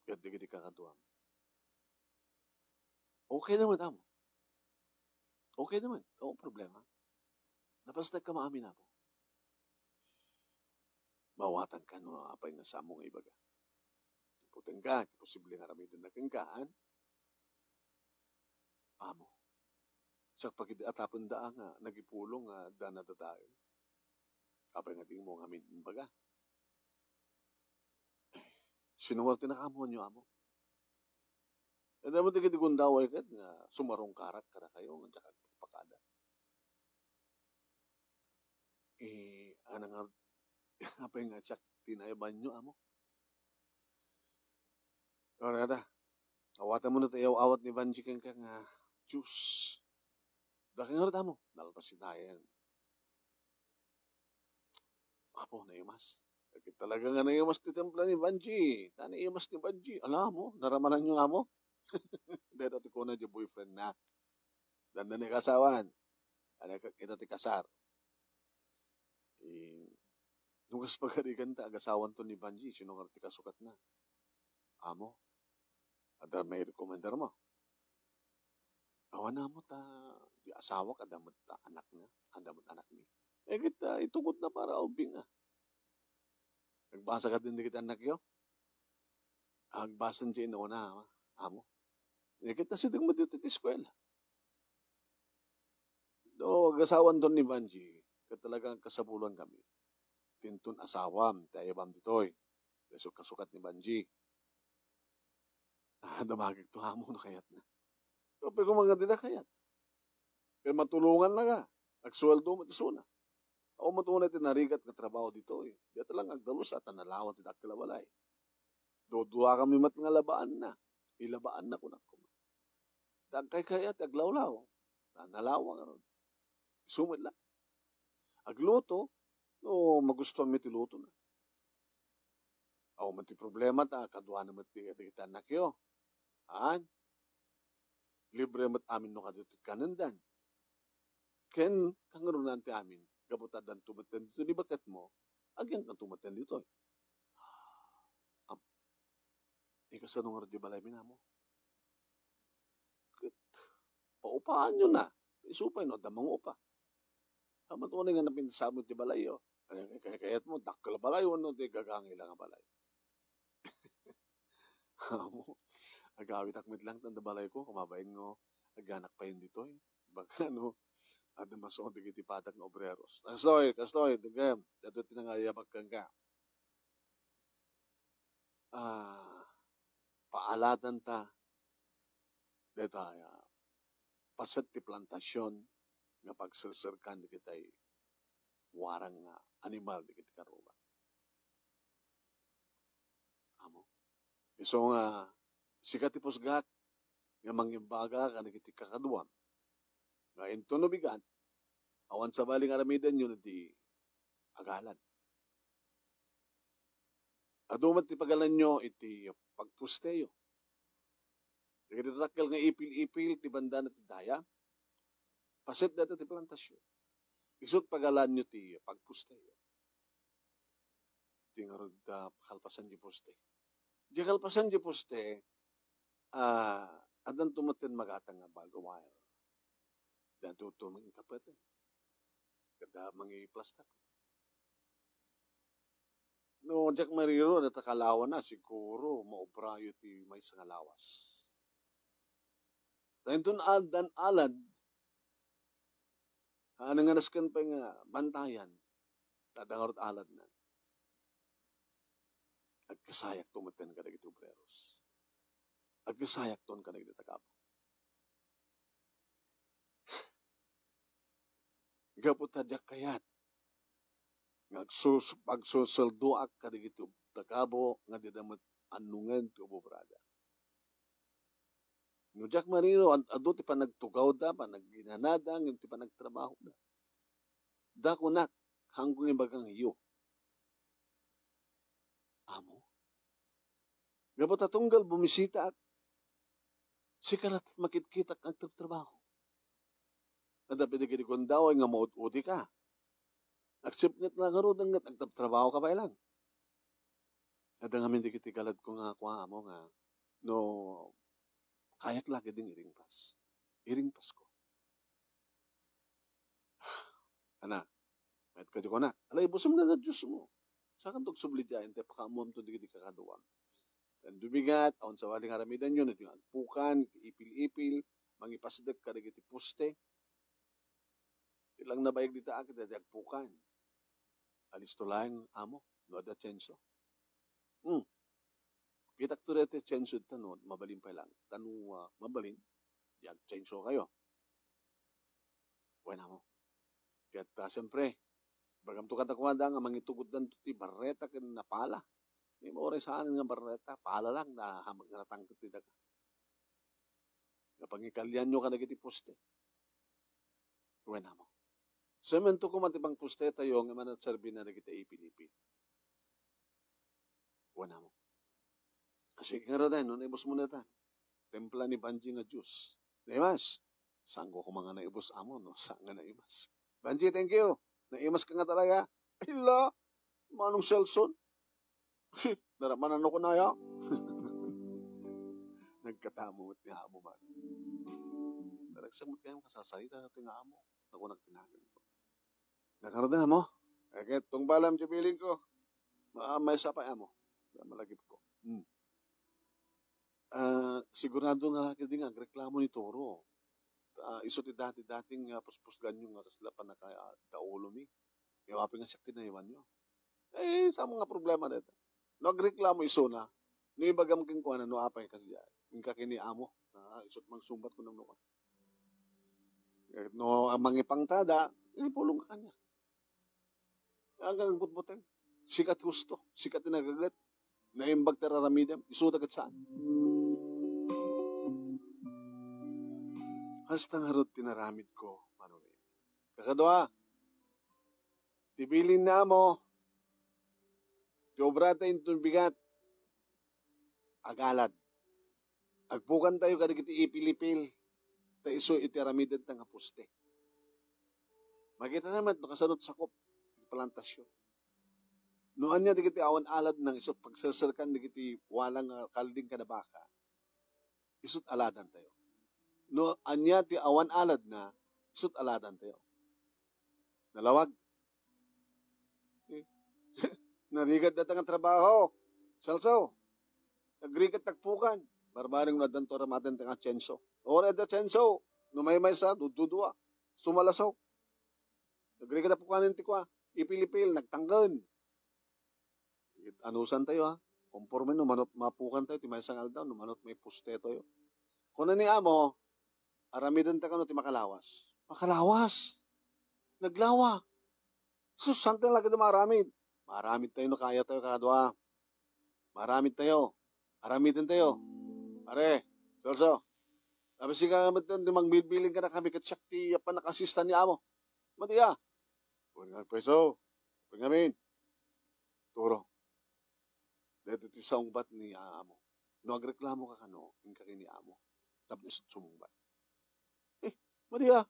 Kaya di kakatuwa mo. Okay naman, amo. Okay naman. Oo, problema. Napastag ka maamin ako. Mawatan ka no, apay na sa mong ibaga. Putang ka, posible nga rami doon nakangkaan. Amo. Sa pag-atapon da nga, nagipulong nga, danadadayo. Apay nga ting mo nga amin baga. Sinuwal tinakamon nyo, amo. E dapat tigidikundaway ka nga sumarong karak ka na kayo, nga tsaka pakada. Ano nga, apay nga siya tinayaban nyo, amo. O, nada. Awatan mo na tayo, awat ni Banji kang nga, juice. Dahil nga mo, nalpasinayan. Apo, naimas. Dahil talaga nga naimas ti templa ni Banji. Naimas ni Banji. Alam mo, naramanan nyo nga mo. Dahil ito ko na di boyfriend na. Danda ni kasawan. Ano kita ti kasar. Nugas pagarigan ta, agasawan to ni Banji. Sino nga ti kasukat na. Amo. Ada may recommender mo. Awan na mo ta. Di asawa ka, damot ta anak na. Damot anak ni. Kita, itungkot na para ubing ah. Nagbasa ka din di kita anak yo. Agbasan dyan na amo. Kita sidang mo dito ti eskwela. Do, agasawan doon ni Banji. Talagang kasabulan kami. Tintun asawam, tayo bam ditoy. Kasukat ni Banji. Damagig to amo na kayat na. So, pero mga din na kayat. Pero matulungan na ka. Agsweldo mo tisuna. Ako matulungan natin narigat na trabaho dito eh. Dito lang agdalus at nalawan ti dakilawalay. Dodua kami mat nga labaan na. Ilabaan na ko na ko. Dagkay kayat, aglawlaw. Nalawa ka ron. Sumit lang. Agluto, no, magustuhan mi ti luto na. Ako man ti problema ta, kadwa naman ti kita anak yo. Libre mat amin no kadutit kanandan. Ken, kangarunan ti amin, gabutadan tumatan dito, di bakat mo, agyan kang tumatan dito. Ikasanong nga di balay minamo. Paupaan nyo na. Isupay no, damang upa. Amat mo na nga napinasabot di balay yo. Kayat mo, dakal balay, ano, di gagangi lang ang balay. Agawit akmit lang tanda balay ko, kumabain ngo, aganak pa yun dito eh. Baka ano, ada masong digiti patak na obreros. Kastoy, digam, dato tinangayabag kang ka. Paalatan ta, dito pasat ti plantasyon, nga pagsirsirkan di kita'y warang animal di kita karuba. Amo. So nga, sikat ti pusgat, nga mangimbaga ka na kiti kakaduam. Nga ito no bigan, awan sa baling aramidan yun di agalan. Adumat ti pagalan nyo, iti pagpusteyo. Nagdidakkel nga ipil-ipil, ti banda na ti daya, pasit dito ti plantasyon. Isot pagalan nyo ti pagpusteyo. Ti nga rod kalpasan di poste. Di kalpasan di poste, adan tumatin magatang nga bago wire. Dan tutumang kapatin. Kada mangi plastak. No, Jack Mariro, natakalawan na, siguro, maubrayo ti may sangalawas. Dahil doon dan alad, nanganaskan pa nga bantayan, tadangarot alad na. Agkasayak tumatin ka nagiti obreros. Agkasayak ton ka nagiti tagapo. Gapot tadyak kayat. Pagsusulduak ka nagiti tagabo, nga didamot anungan ti obobrada. No Jack Marino, ado ti panagtugaw da, panagginanada, ti panagtrabaho da. Dako nak, hanggang ibagang iyo. Amo. Gapot atunggal, bumisita at sikalat makitkitak ang trabaho. Nadapi di kinikundaw, nga maut-uti ka. Aksip ngat nga karudang ngat, agtrabaho ka pa ilang. At ang amin di kitikalat ko nga kuha mo nga, no, kayak lagi din iringpas. Iringpas ko. Ana, kahit ka ko na. Alay, busam na na Diyos mo. Saan kang subli dyan, te pakamom to di kakaduwang. Dan dumigat, aon sa waling haramidan yun, at yung pukan, ipil-ipil, mangipasdag ka nagiti puste. Ilang nabayag dito akit, at pukan. Alis to lang, amo, no da chenso. Kitak to rete chenso tanong, mabalin pa lang. Tanong, mabalin, yan, chenso kayo. Buwan mo. Kaya siyempre, bagam to katakwada nga, mangitugod dan ti barreta kin napala. May maore saan nga barreta, pala lang na hamag natangkot ti daga. Napangikalyan nyo ka nagiti poste. Uwan na mo. Semento ko matibang poste tayo nga manatserbi na nagita ipilipil. Uwan na mo. Sige nga rin, no, naibos mo na tan. Templa ni Banji nga Diyos. Naimas. Sanggo ko mga naibos amo, no? Saan nga naimas? Banji, thank you. Naimas ka nga talaga. Ay la, manong Selson. Naramanan ako na ya. Nagkatamo at niya amo man. Naragsamot kayo kasasalita na ito nga amo. Ako nagtinagan ko. Nakaroon na mo. Kaya itong balam sipiling ko. May sapay amo. Malagip ko. Sigurado nga kaya din ang reklamo ni Toro. Iso ti dati-dating puspusgan nyo nga kasla pa na kaya kaulo mi. Iwapin nga siya tinaiwan nyo. Sa mga problema dito. Nagreklamo iso na. No ibagam king kuha na no apay kasi yung kakiniamo. Isot mang sumbat ko ng nuka. No mangipang tada, inipulong ka kanya. Hanggang butbuteng. Sikat gusto. Sikat tinagagat. Naimbag teraramidam. Isudagat saan. Hasta nga rod tinaramid ko, Manuel. Kakadwa, tibilin na mo, tiobrata yung bigat, agalad. Agpukan tayo kadagiti ipilipil, ta iso itiramidad ta nga poste. Makita naman, nakasanot sakop, plantasyon. Noon niya digiti awan alad ng isot pagsasarkan digiti walang kalding kadabaka, isot aladan tayo. No, anya ti awan alad na, sut aladan tayo. Nalawag. Narigad na tangang trabaho. Salso. Nagrigat tagpukan. Barbaring na danto ramaten tanga chenso. Ora da chenso. Numay-may sa, dududua. Sumalasaw. Nagrigat tagpukanin ti kwa. Ipilipil, nagtanggan. Anusan tayo ha. Conforme numanot mapukan tayo, ti may sangal daw, numanot may puste tayo. Kung ni amo, aramidan ta kano ti makalawas. Makalawas. Naglawa. So, saan lagi na maramid? Maramid tayo na kaya tayo kakadwa. Maramid tayo. Aramidan tayo. Pare, Celso. Sabi si kagamit doon, magbilbiling ka na kami katsyak ti pa nakasista ni amo. Mati ka. Kung nga peso. Kung ngamin. Turo. Dito ti saungbat ni amo. No, agreklamo ka kano, yung kakini amo. Tapos sumungbat. Maria,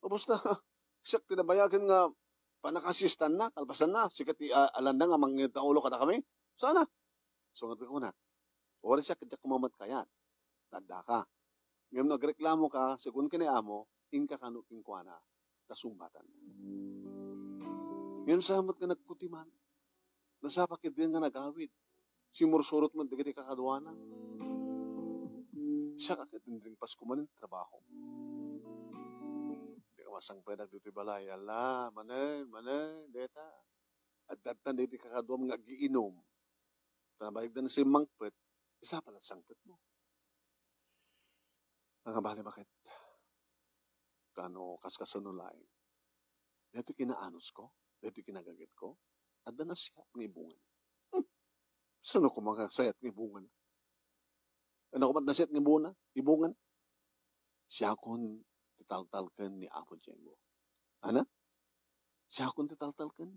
ubos na. Siyak, tinabayagan nga, panakasistan na, kalpasan na. Sikat alanda nga, mangitaulo ka na kami. Sana? Sungat ko na. Oras siya, kadyak kumamat kaya. Tanda ka. Ngayon nagreklamo ka, sigun kiniamo, ingka kano ingkwana, tasumbatan. Ngayon samot ka nagkutiman. Nasapakit din nga nagawid. Simursurot mo, digiti kakadwana. Siya kakitindring Pasko man yung trabaho. Hindi ka masang pedag dito balay. Ala, manay, deta. At datan dito kakadwa mga giinom. Tanabayag na si mangpet, isa pala sangpet mo. Ang abali bakit? Kano kaskasanulain. Dito kinaanos ko, dito kinagagit ko, at na siya ng ibungan. Saan ko mga sayat ng ibungan? Ano ko ba't nasit ng ibungan? Siya akong titaltalkan ni Apo Djengo. Ana? Siya akong titaltalkan.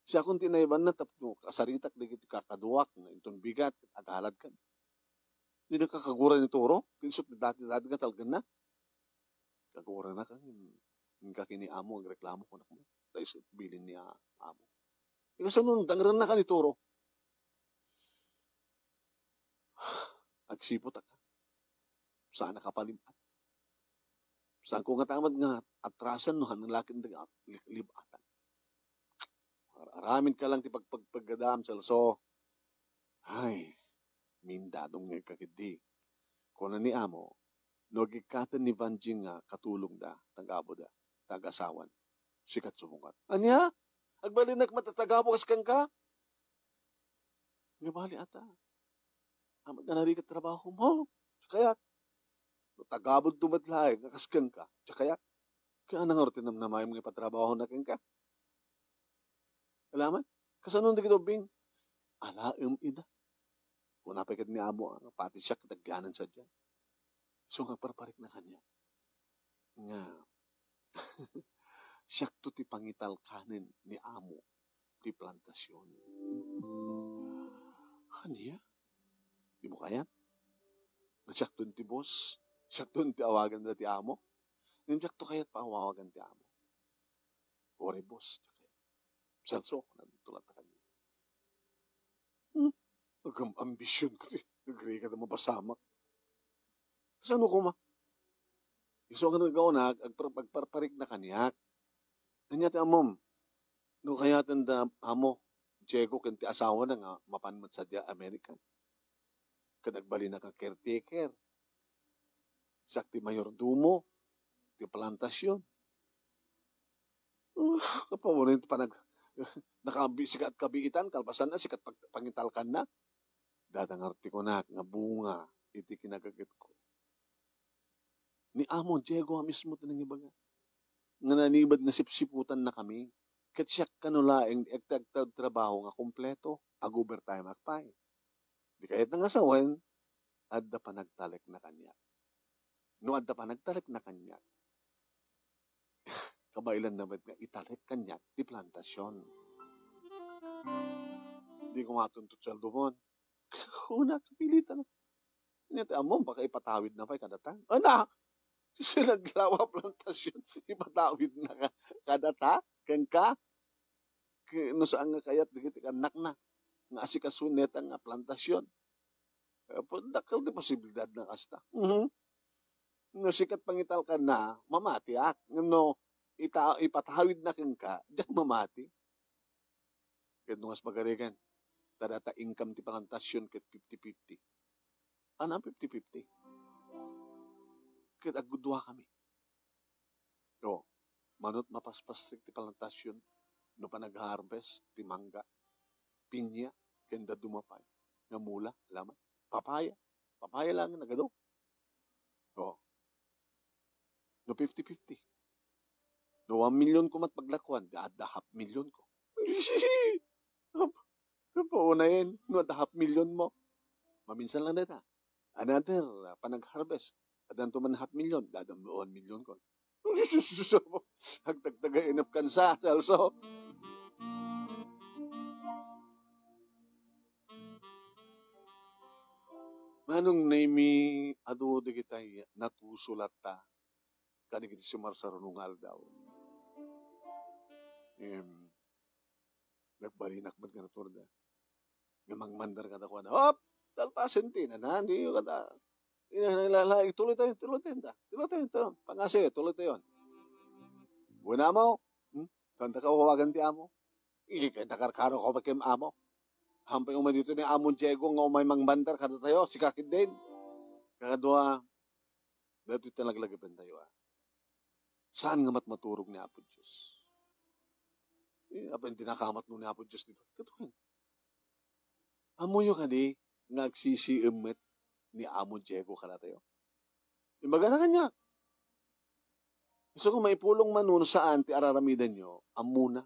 Siya akong tinayban na tapno, kasaritak na kakaduwak na itong bigat at agalad ka. Hindi na kakagura ni Toro. Pinsot na dati-dati ka talgan na. Kagura na ka. Yung kakini Amo, ang reklamo ko na kamo. Tapos bilin niya Amo. Kasi nung dangran na ka ni Toro. Agsipot ka. Saan nakapalimat? Saan ko nga tamad nga atrasan no hanang lakin ng libatan. Aramin ka lang ti pagpaggadam salso. Ay, mindadong nga kakidi. Kung ni Amo, nogikatan ni Banjing nga katulong da, tagabo da, tagasawan, sikat sumungat. Anya? Agbalinak matatagabo kaskan ka? Nga bali ata. Amat na narikat trabaho mo. Kaya, tagabod tumadlaay, nakaskan ka. Kaya nang orte na namay mga patrabaho na kin ka. Alaman? Kasanon di kitobing? Alaim ida. Kung napagkat ni Amo, pati siya katagyanan sa dyan. So nga parparik na kanya. Nga, siyak to ti pangital kanin ni amo ti plantasyon. Kanya? Di mo kaya? Siyak to ti boss? Siyak to ti awagan na ti amo? Yung siyak to kaya't paawagan ti amo. Ore boss, Celso, nagtulat na kanya. Nag-ambisyon ko ti. Nag-ray ka na mapasamak. Saan ko ma? Iso ka nag-aunag, agparparik na kanyak. Kanya ti amom. No kaya tanda amo, Diego, kanti asawa na nga, mapanmat sa Amerika. Kadagbali na ka caretaker. Sakti mayordumo, ti plantasyon. Kapamunin pa sikat kabiitan, kalpasan na, sikat pangitalkan na. Dadangarti ko na, nga bunga, iti kinagagit ko. Ni amo, Diego, mismo tinang ibaga. Nga nanibad na sipsiputan na kami. Katsyak kanulaing ektagtag trabaho nga kompleto, ag-overtime akpay. Di kahit nga asawan, adda pa nagtalik na kanya. No adda pa nagtalik na kanya, kabailan naman nga italik kanya di plantasyon. Di ko matuntut sa lumon. Una, kapilitan na. Inati amon, baka ipatawid na pa kadata. Anak! Sila naglawa plantasyon, ipatawid na ka kadata, kang ka, no saan nga kayat, digit anak na, nga asikasunet ang plantasyon. Dakal di posibilidad na kasta. No sikat pangital ka na, mamati at. No, ipatawid na kang ka, diyak mamati. Kaya nung mas magarigan, tadata income ti plantasyon kat 50-50. Ano 50-50? Kaya agudwa kami. O, manot mapaspastrik ti plantasyon, no pa nag-harvest, ti mangga, pinya, kenda dumapay, nga mula, alaman, papaya lang, nagado. O, no 50-50. No 1 million ko mat paglakwan, da half million ko. Pauna yan, no da half million mo. Maminsan lang na. Another, panag-harvest, adan to man half million, dadam 1 million ko. Hagtagtaga enough kansa, also. Manong naimi ado di kita natusulat ta kanigit si Marsarunungal daw. Nagbalinak man ka natur da. Gamang mandar ka na ko na, hop! Talpasin ti na, hindi yung kata. Tuloy tayo. Pangasi, tuloy tayo. Wala mo, kanta ka uwagan ti amo. Nakarkaro ko pa kim amo. Hampay umay dito ni amon Diego nga umay mangbandar kada tayo, sikakid din. Kakadwa, dito talaglagapan tayo. Saan nga maturog ni Apo Diyos? Apa yung tinakamat mo ni Apo Diyos dito? Katuhin. Amo yung kani, nagsisiimet ni Amo Diego kada tayo. Imbaga na kanya. Gusto ko maipulong manuno saan ti araramidan nyo, amuna.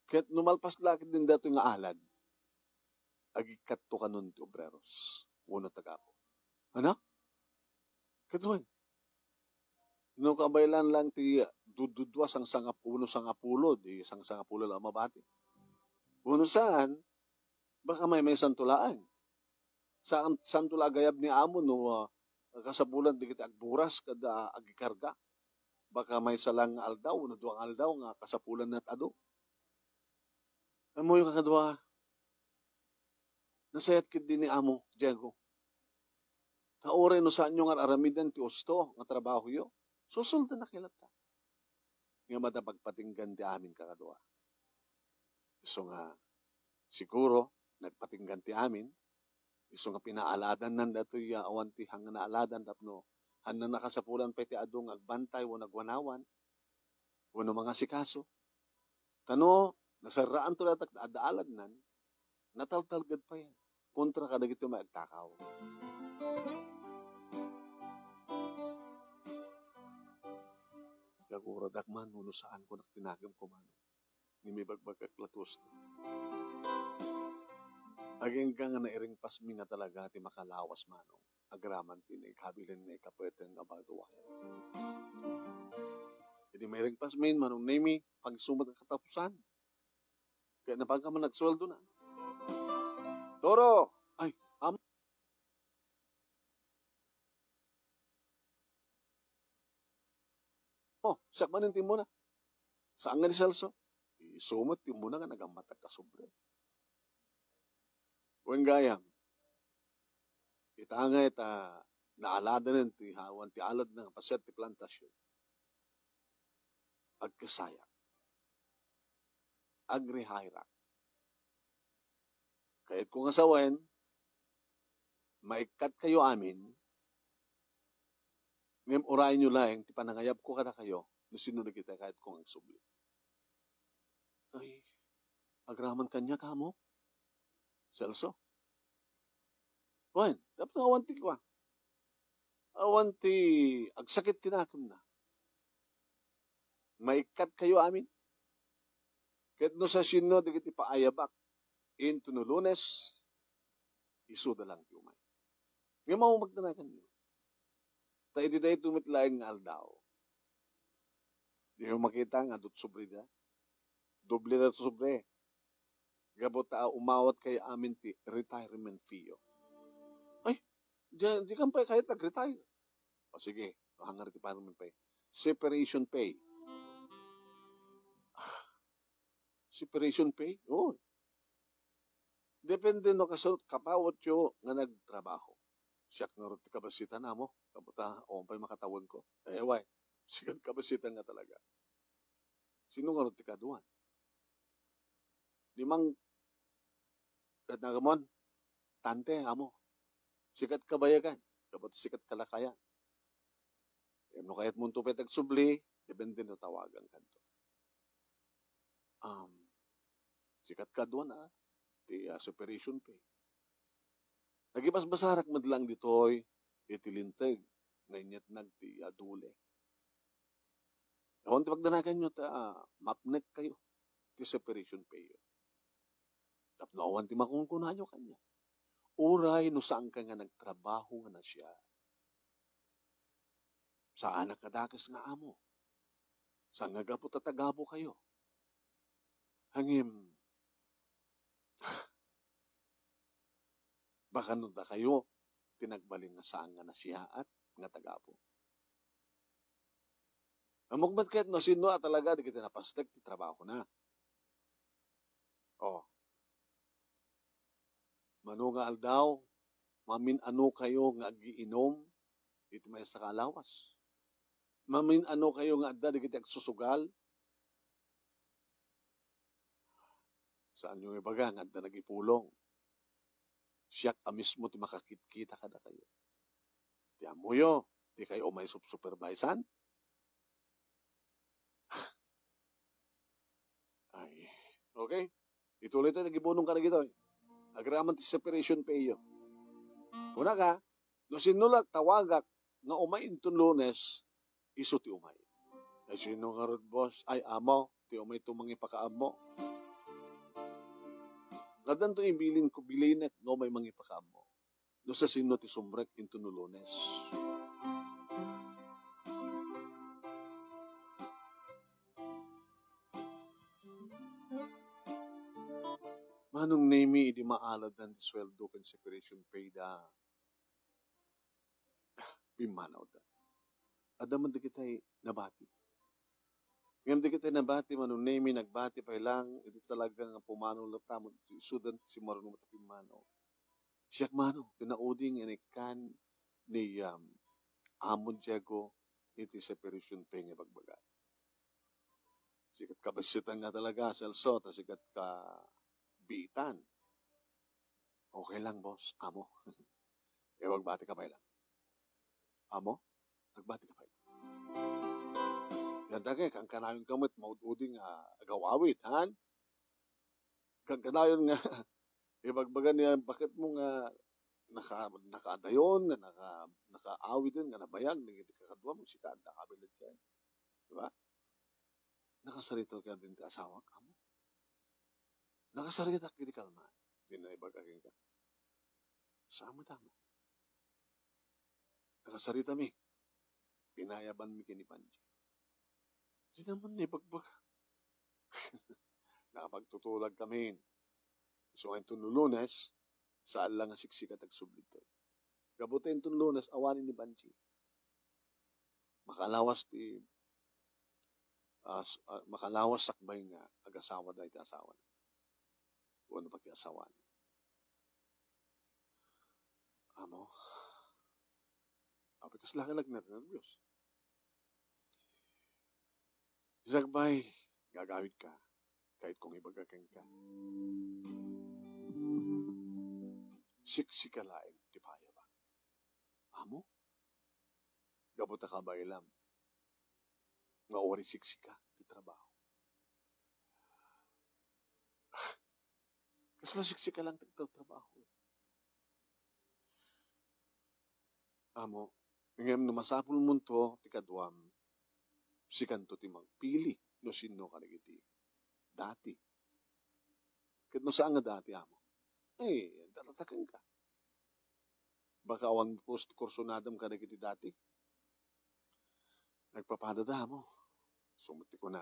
Kahit numalpas lakit din dato yung alad, agikat to ka nun ti obreros. Uno tagapo. Ano? Katuhin. No kabaylan lang ti dududwa sang sangapulo, di sang sangapulo lang mabati. Uno saan, baka may santulaan. Saan santula gayab ni amo no kasabulan di kita agburas kada agikarga. Baka may salang aldaw, no duang aldaw nga kasapulan na ado. Amo yung kakadwa, nasayat kid din ni amo, Diego. Taore no saan yung aramidan ti usto, nga trabaho yo. Susulta na kilata. Nga matapagpatinggan di amin kakadwa. So nga, siguro, nagpatinggan ti amin, iso nga pinaaladan nan dato'y awan ti hanga naaladan tapno handa nakasapulan pa ti adong agbantay o nagwanawan o mga sikaso. Tano, nasaraan to latak na adaalad nan, nataltalgad pa yan. Kontra ka dagito maagtakaw. Kagura dakman, nuno saan ko naktinagam ko man. Ni may bagbagkaklatos. Aging ka nga nairing pasmi na talaga ti makalawas manong. agraman tinig habilin na ikapweten nga baduwayan. Jadi may regpas main manong nemi pag sumat ang katapusan. Kaya napag ka man nagsweldo na. Toro! Ay, siyak manintin mo na. Saan nga ni Celso? Isumot, yung muna nga nagamatag ka sobre. Huwag gayam. Ita nga ita naalada na ti hawan ti alad ng paset ti plantasyon. Agkasayak. Agrihayrak. Kahit kung asawain, maikat kayo amin, ngayong urayin nyo lang, ti panangayab ko kada kayo, no sino na kita kahit kung ang subli. Ay, agraman kanya ka mo? Celso? Wan, dapat nga awanti ko. Awanti, agsakit tinakam na. Maikat kayo amin. Kahit no sa sino, di kiti paayabak. Into no Lunes, isuda lang yung may. Ngayon mo magdanakan nyo. Tayo di tayo tumitlaing nga aldaw. Di mo makita nga dut sobre da. Doble na sobre. Gabot umawat kay amin ti retirement fee. Ay, di kan pa kahit nag-retire. O sige, hangar ti retirement pay. Separation pay. Separation pay? Oo. Depende no kasot kapawat yo nga nagtrabaho. Siyak nga rin kabasitan na mo. Kabuta, o pa'y makatawon ko. Eh, why? Sikat kabasitan nga talaga. Sino nga rin kaduan? Limang nagamon, tante, amo. Sikat kabayagan. Kabuta sikat kalakayan. E, no kahit mong tupet agsubli, depende no tawagan kanto. Sikat kaduan ti separation pay. Nagibas basarak madlang ditoy, itilinteg, ngaynyat nagti adule. Kung pagdanagan nyo mapnek kayo, ti separation pay yun. Tapnawan ti makungkunayo kanya. Uray no saan ka nga nagtrabaho nga na siya. Saan nakadakas nga amo. Saan nga gapo tatagabo kayo. Hangim, baka nun da kayo, tinagbaling nga saan nga na siya at nga tagapo. Amugmat kahit no sino talaga, di kita napastek, ti trabaho na. Mano nga aldaw, mamin ano kayo nga agiinom, iti may sa kalawas. Mamin ano kayo nga adda, di kita susugal. Saan yung ibaga, nga adda nagipulong. Siyak mismo ti makakita kada kayo. Ti amuyo, di kayo umay supervisan. Ay, okay. Ituloy tayo, nagibunong ka na gito. Agraman ti separation pay yo. Una ka, no sinulat tawagak nga umay intun Lunes, iso ti umay. Ay sino nga rod boss? Ay amo, ti umay tumangi pakaamo. Nadan to ibilin ko bilinet no may mangipakam mo. No sa sino ti sumrek into no Lunes. Manong nemi di maalad ng sweldo kan separation pay da. Bimanaw da. Adaman di kita'y nabati. Ngayon di kita nabati, manong nemi, nagbati pa lang, ito talagang pumanong laptamon, sudan si marunong matapim manaw. Siyak manaw, tinauding inikan ni Amon Diego, iti separation pay nga bagbaga. Sikat ka basitan nga talaga, Celso, sikat ka biitan. Okay lang, boss, amo. E wagbati ka pa lang. Amo, nagbati ka pa lang. Yan tagay, kang kanayon kamot, maududing agawawit, han? Kang kanayon nga, ibagbagan niya, bakit mo nga nakadayon, nga nakaawit din, nga nabayag, kakadwa mo, siya, nakabilid ka. Diba? Nakasarito ka din ka asawa ka mo. Nakasarito ka di kalma. Di na ibagagin ka. Sama tama. nakasarita mi, pinayaban mi kini Panji. Di naman ni bagbag. Nakapagtutulag kami. So ngayon itong Lunes, saan lang nga siksikat at sublit to. Gabutin itong Lunes, awanin ni Panji. Makalawas ti makalawas sakbay nga ag-asawa da iti asawa na. Ano pati asawa na. Amo, apikas lakalag na nervyos. Sakbay, gagawid ka, kahit kung ibagakang ka. Siksika laing tipaya ba? Amo? Gabuta ka ba ilam? Nga ori siksika ti trabaho. Kasla siksika lang ti trabaho. Amo, ngayam numasapul mo to, ti kadwam, sikan to ti magpili, no sino ka nagiti. Dati. Kat no saan nga dati, amo? Daratakan ka. Baka awan post-kursonadam ka nagiti dati. Nagpapadada mo. Sumuti ko na.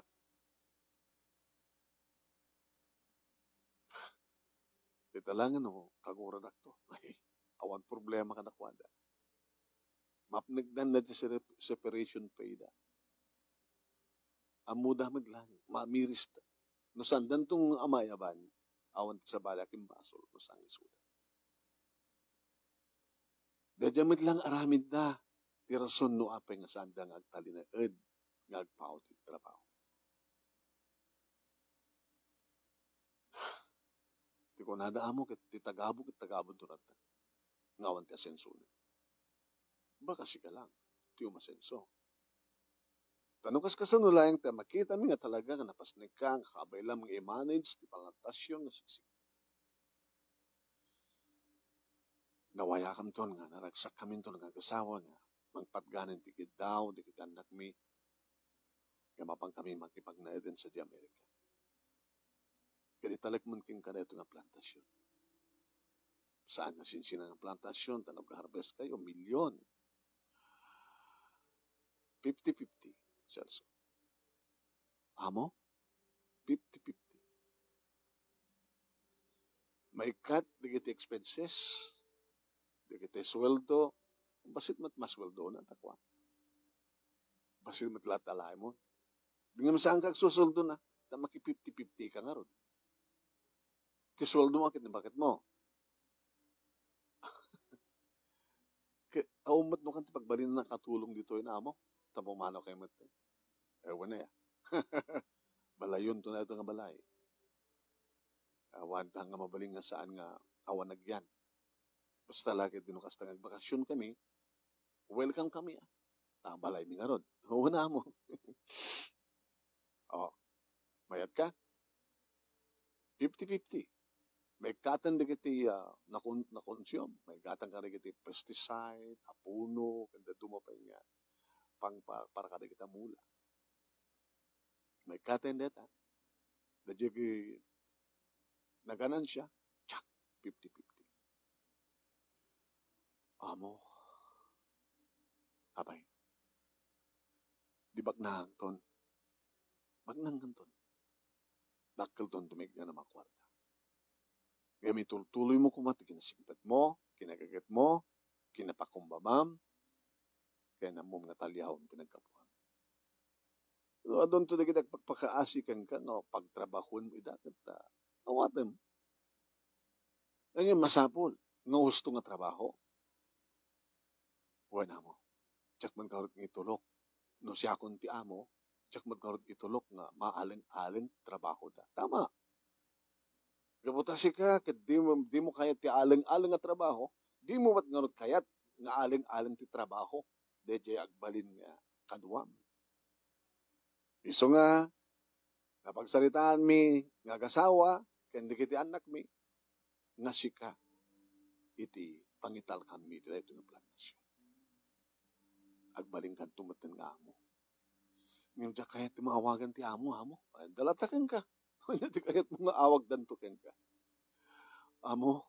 Italangan ako, kaguradak to. Ay, awan problema ka nakwada. Mapnagdan na di separation pay da. Amuda maglang, mamiris da. No sandan tong amayaban, awan sa balaking basol, no sang isuda. Dadamit lang aramid da. Ti rason no apay nga sandang agtalinaed, nga agpaot iti trabaho. Ti ko nadaamo ket ti tagabog durat nga awan ti asenso na. Baka siya lang, ti umasenso. Tanong kas kasano lang ta makita mi nga talaga nga napasnig ka, nga kabay lang mga i-manage ti pangatasyon nga siksik. Nawaya kam ton nga naragsak kami ton nga kasawa nga mangpatganin ti daw, di kita anak mi, nga mapang kami magkipagnaeden sa di Amerika. Kaya talagman king kaneto nga plantasyon. Saan nga sinsina nga plantasyon, tanong ka-harvest kayo, milyon. 50-50, Celso. Amo? 50-50. May cut, di kita expenses, di kita sweldo, basit mat masweldo na takwa. Basit mat latalay mo. Di nga masaan kag susuldo na, ta maki 50-50 ka nga ron. Ti sweldo mo, bakit mo? Aumat mo kan ti pagbalin na katulong dito yun, amo. Tapumano kayo mat. Ewan na ya. Balayon to na ito nga balay. Awan nga mabaling nga saan nga awan nagyan. Basta lagi dinukas na bakasyon kami, welcome kami. Balay mi nga ron. Una mo. Mayat ka? 50-50. May katan di kiti na-consume. May katan ka di kiti pesticide, apuno, kanda dumapay nga para kada kita mula. May katan deta. Dadya naganan siya, tsak, 50-50. Amo, abay, di bagnang ton, bagnang ton, dakkel ton tumigyan na makwarta. Kaya may tuloy mo kumati, kinasimpet mo, kinagagat mo, kinapakumbabam, kaya namum nga talyahon pinagkapuan. So, adon to naging pagpakaasikan ka, no, pagtrabahon mo, idagat na, awatan. Ngayon, masapol, nga gusto nga trabaho. Wala mo, tsak man karot ng itulok, no siya akong ti amo, tsak man karot itulok nga maaling-aling trabaho da. Tama. Gabutasi ka, di mo kaya ti aling-aling nga trabaho, di mo mat nga kayat nga aling-aling ti trabaho, DJ agbalin nga kaduam. Iso nga, napagsalitaan mi, nga kasawa, kendi kiti anak mi, nga sika, iti pangital kami, dito nga plantasyon. Agbalin kan tumatan nga amo. Ngayon dyan kaya ti maawagan ti amo. Dalatakan ka. Hindi kaya mo nga awag dantukin ka. Amo,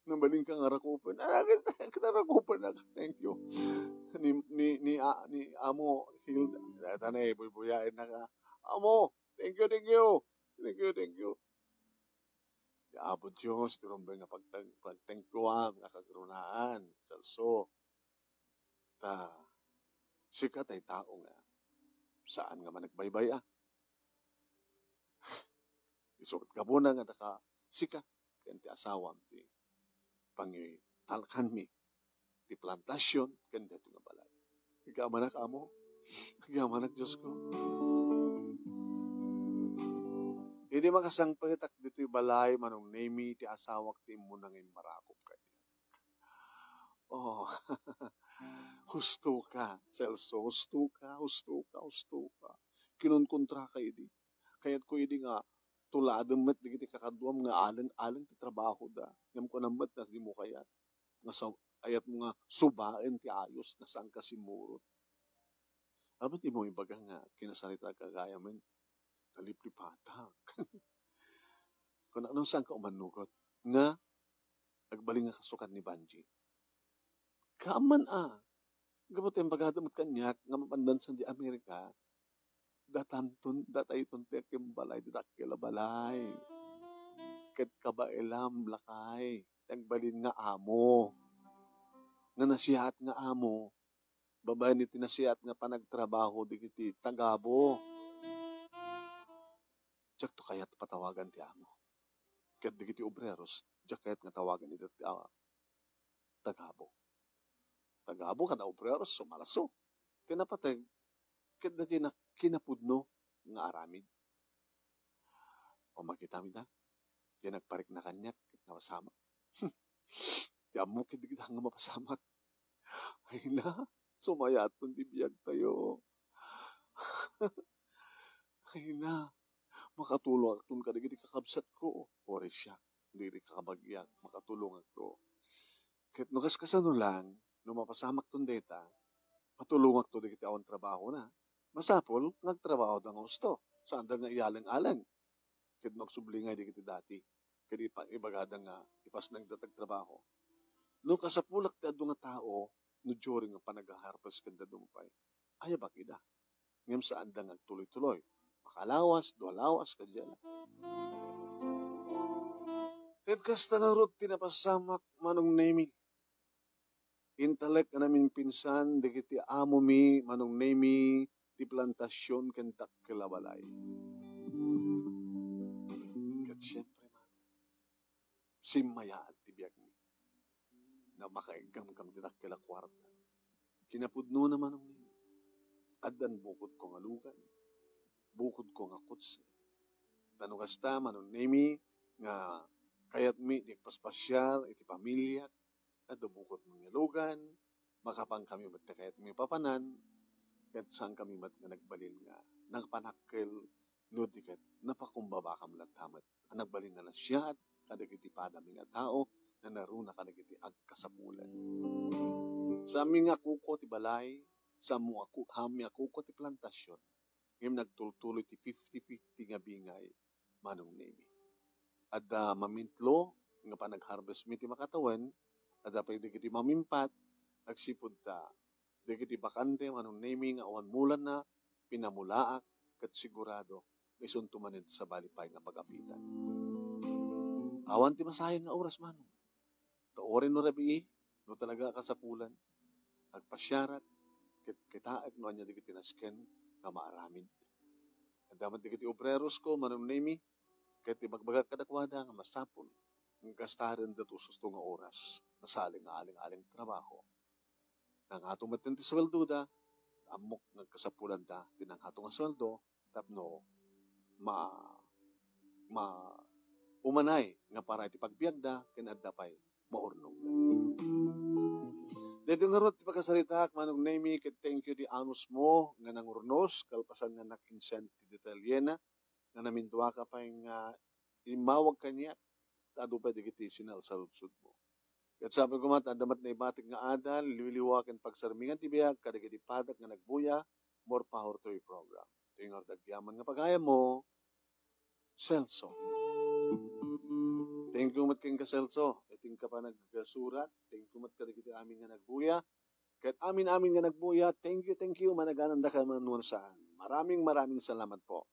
Nabaling ka nga rakupan. Rakupan na. Thank you. Ni Amo Hilda. Tanay, buyain na ka. Amo, thank you. Thank you. Abot Diyos, tirumbay nga pagtengkuang, nga kagrunaan, salso. Sikat ay tao nga. Saan nga man nagbaybay Isukat ka muna nga sikat. Kaya ti asawam ti talkan mi. Ti plantasyon, kaya ito nga balay. Igamanak amo. Igamanak Diyos ko. Hindi makasang pagitak dito'y balay, manong nemi, ti asawak ti mo nang marakop kayo. Oh, husto ka, Celso, husto ka. Kinunkontra ka, idi. Kaya't ko idi nga, tuladang mat, di kiti kakaduam nga alang ti trabaho da. Ngam ko namat, na di mo kaya. Nga ayat mo nga, subain ti ayos, na saan ka simurot. Alam ti mo ibaga nga, kinasalita kagaya man, naliplipatag. Kung anong saan ka umanukot, nga, nagbaling nga kasukat ni Banji. Kaaman Gamot yung bagadamot kanyak, nga mapandansan di Amerika, datay tuntek yung balay, datakila balay. Ket kabailam lakay, nagbalin nga amo. Nga nasihat nga amo, babae ni tinasihat nga panagtrabaho, di kiti tagabo. Diyak to kayat patawagan ti amo. Ket di kiti obreros, diyak kayat nga tawagan ni tagabo. Tagabo kada obreros, sumalaso. Tinapatay, ket da na kinapudno nga aramid. O makita mi da, di nagparik na kanyak, ket nawasama. Di amo ket di kita nga mapasamat. Ay na, sumayaton di biyag tayo. Ay na, makatulong akton ka di kakabsat ko. Ori siya, di kakabagyak, makatulong ako. Ket nukas kasano lang, mapasamak ton data, matulungak to di kita awan trabaho na. Masapol, nagtrabaho da nga gusto. Saan da nga iyalang-alang. Ket magsublingay di kita dati. Kadi pa ibagada nga ipas nang datag trabaho. No kasapulak ti adu nga tao, no during nga panag-harvest kanda dumpay. Ay bakida. Ngem saan da nga tuloy-tuloy. Makalawas, dualawas kadya na. Ket kasta nga rot tinapasamak manong nemi. Intalek ka namin pinsan, di kiti amo mi, manong nemi, ti plantasyon kentak kilabalay. Kat siyempre man, simmayaan ti biyag mi, na makaigam kam tinak kila kwarta. Kinapudno na manong nemi, adan bukod ko nga lugan, bukod ko nga kutsi. Tanungasta manong nemi, nga kayat mi, di paspasyal, iti pamilya, adabukot ng yalugan, makapang kami mat kayat may papanan, kahit saan kami mat nga nagbalin nga, nagpanakil, no dikat, napakumbaba kam latamat, nagbalin nga na siya, kadagiti padami nga tao, na naruna kadagiti agkasapulan. Sa aming akuko ti balay, sa hami akuko ti plantasyon, ngayon nagtultuloy ti 50-50 nga bingay, manong nemi. At mamintlo, nga pa nag-harvest mi ti makatawan, at dapat di mamimpat, nagsipod ta. Di kiti bakante, anong naming, awan mulan na, pinamulaak, kat sigurado, may suntumanid sa balipay nga pag-apitan. Awan ti masayang nga oras manong. Taorin no rabi, no talaga kasapulan, agpasyarat, kitaak no anya di kiti nasken, nga maaramid. At dapat di kiti obreros ko, manong nami, kiti magbagat kadakwada, nga masapon, ng kastarin dito susto nga oras, nasaling aling-aling trabaho. Nang atong matinti sweldo da, amok nagkasapulan da, tinang atong sweldo, tapno, umanay, nga para iti pagbiag da, kinadapay, maurnong da. Dito nga rot, pagkasalita, manong nemi, thank you di anus mo, nga nangurnos, kalpasan nga nakinsent ti detalyena, nga namintuwa ka pa yung imawag kanya, tado pa digiti sinal sa lutsud mo. At sabi ko mat, adamat na ibatik nga adal, liwiliwakin pagsarmingan tibiyag, kadagiti padak nga nagbuya, more power to your program. Tingor dagyaman nga pagaya mo, Celso. Thank you mat king ka Celso. ting ka pa nagsurat, thank you mat kadagiti amin nga nagbuya. Kahit amin nga nagbuya, thank you, managananda ka man saan. Maraming salamat po.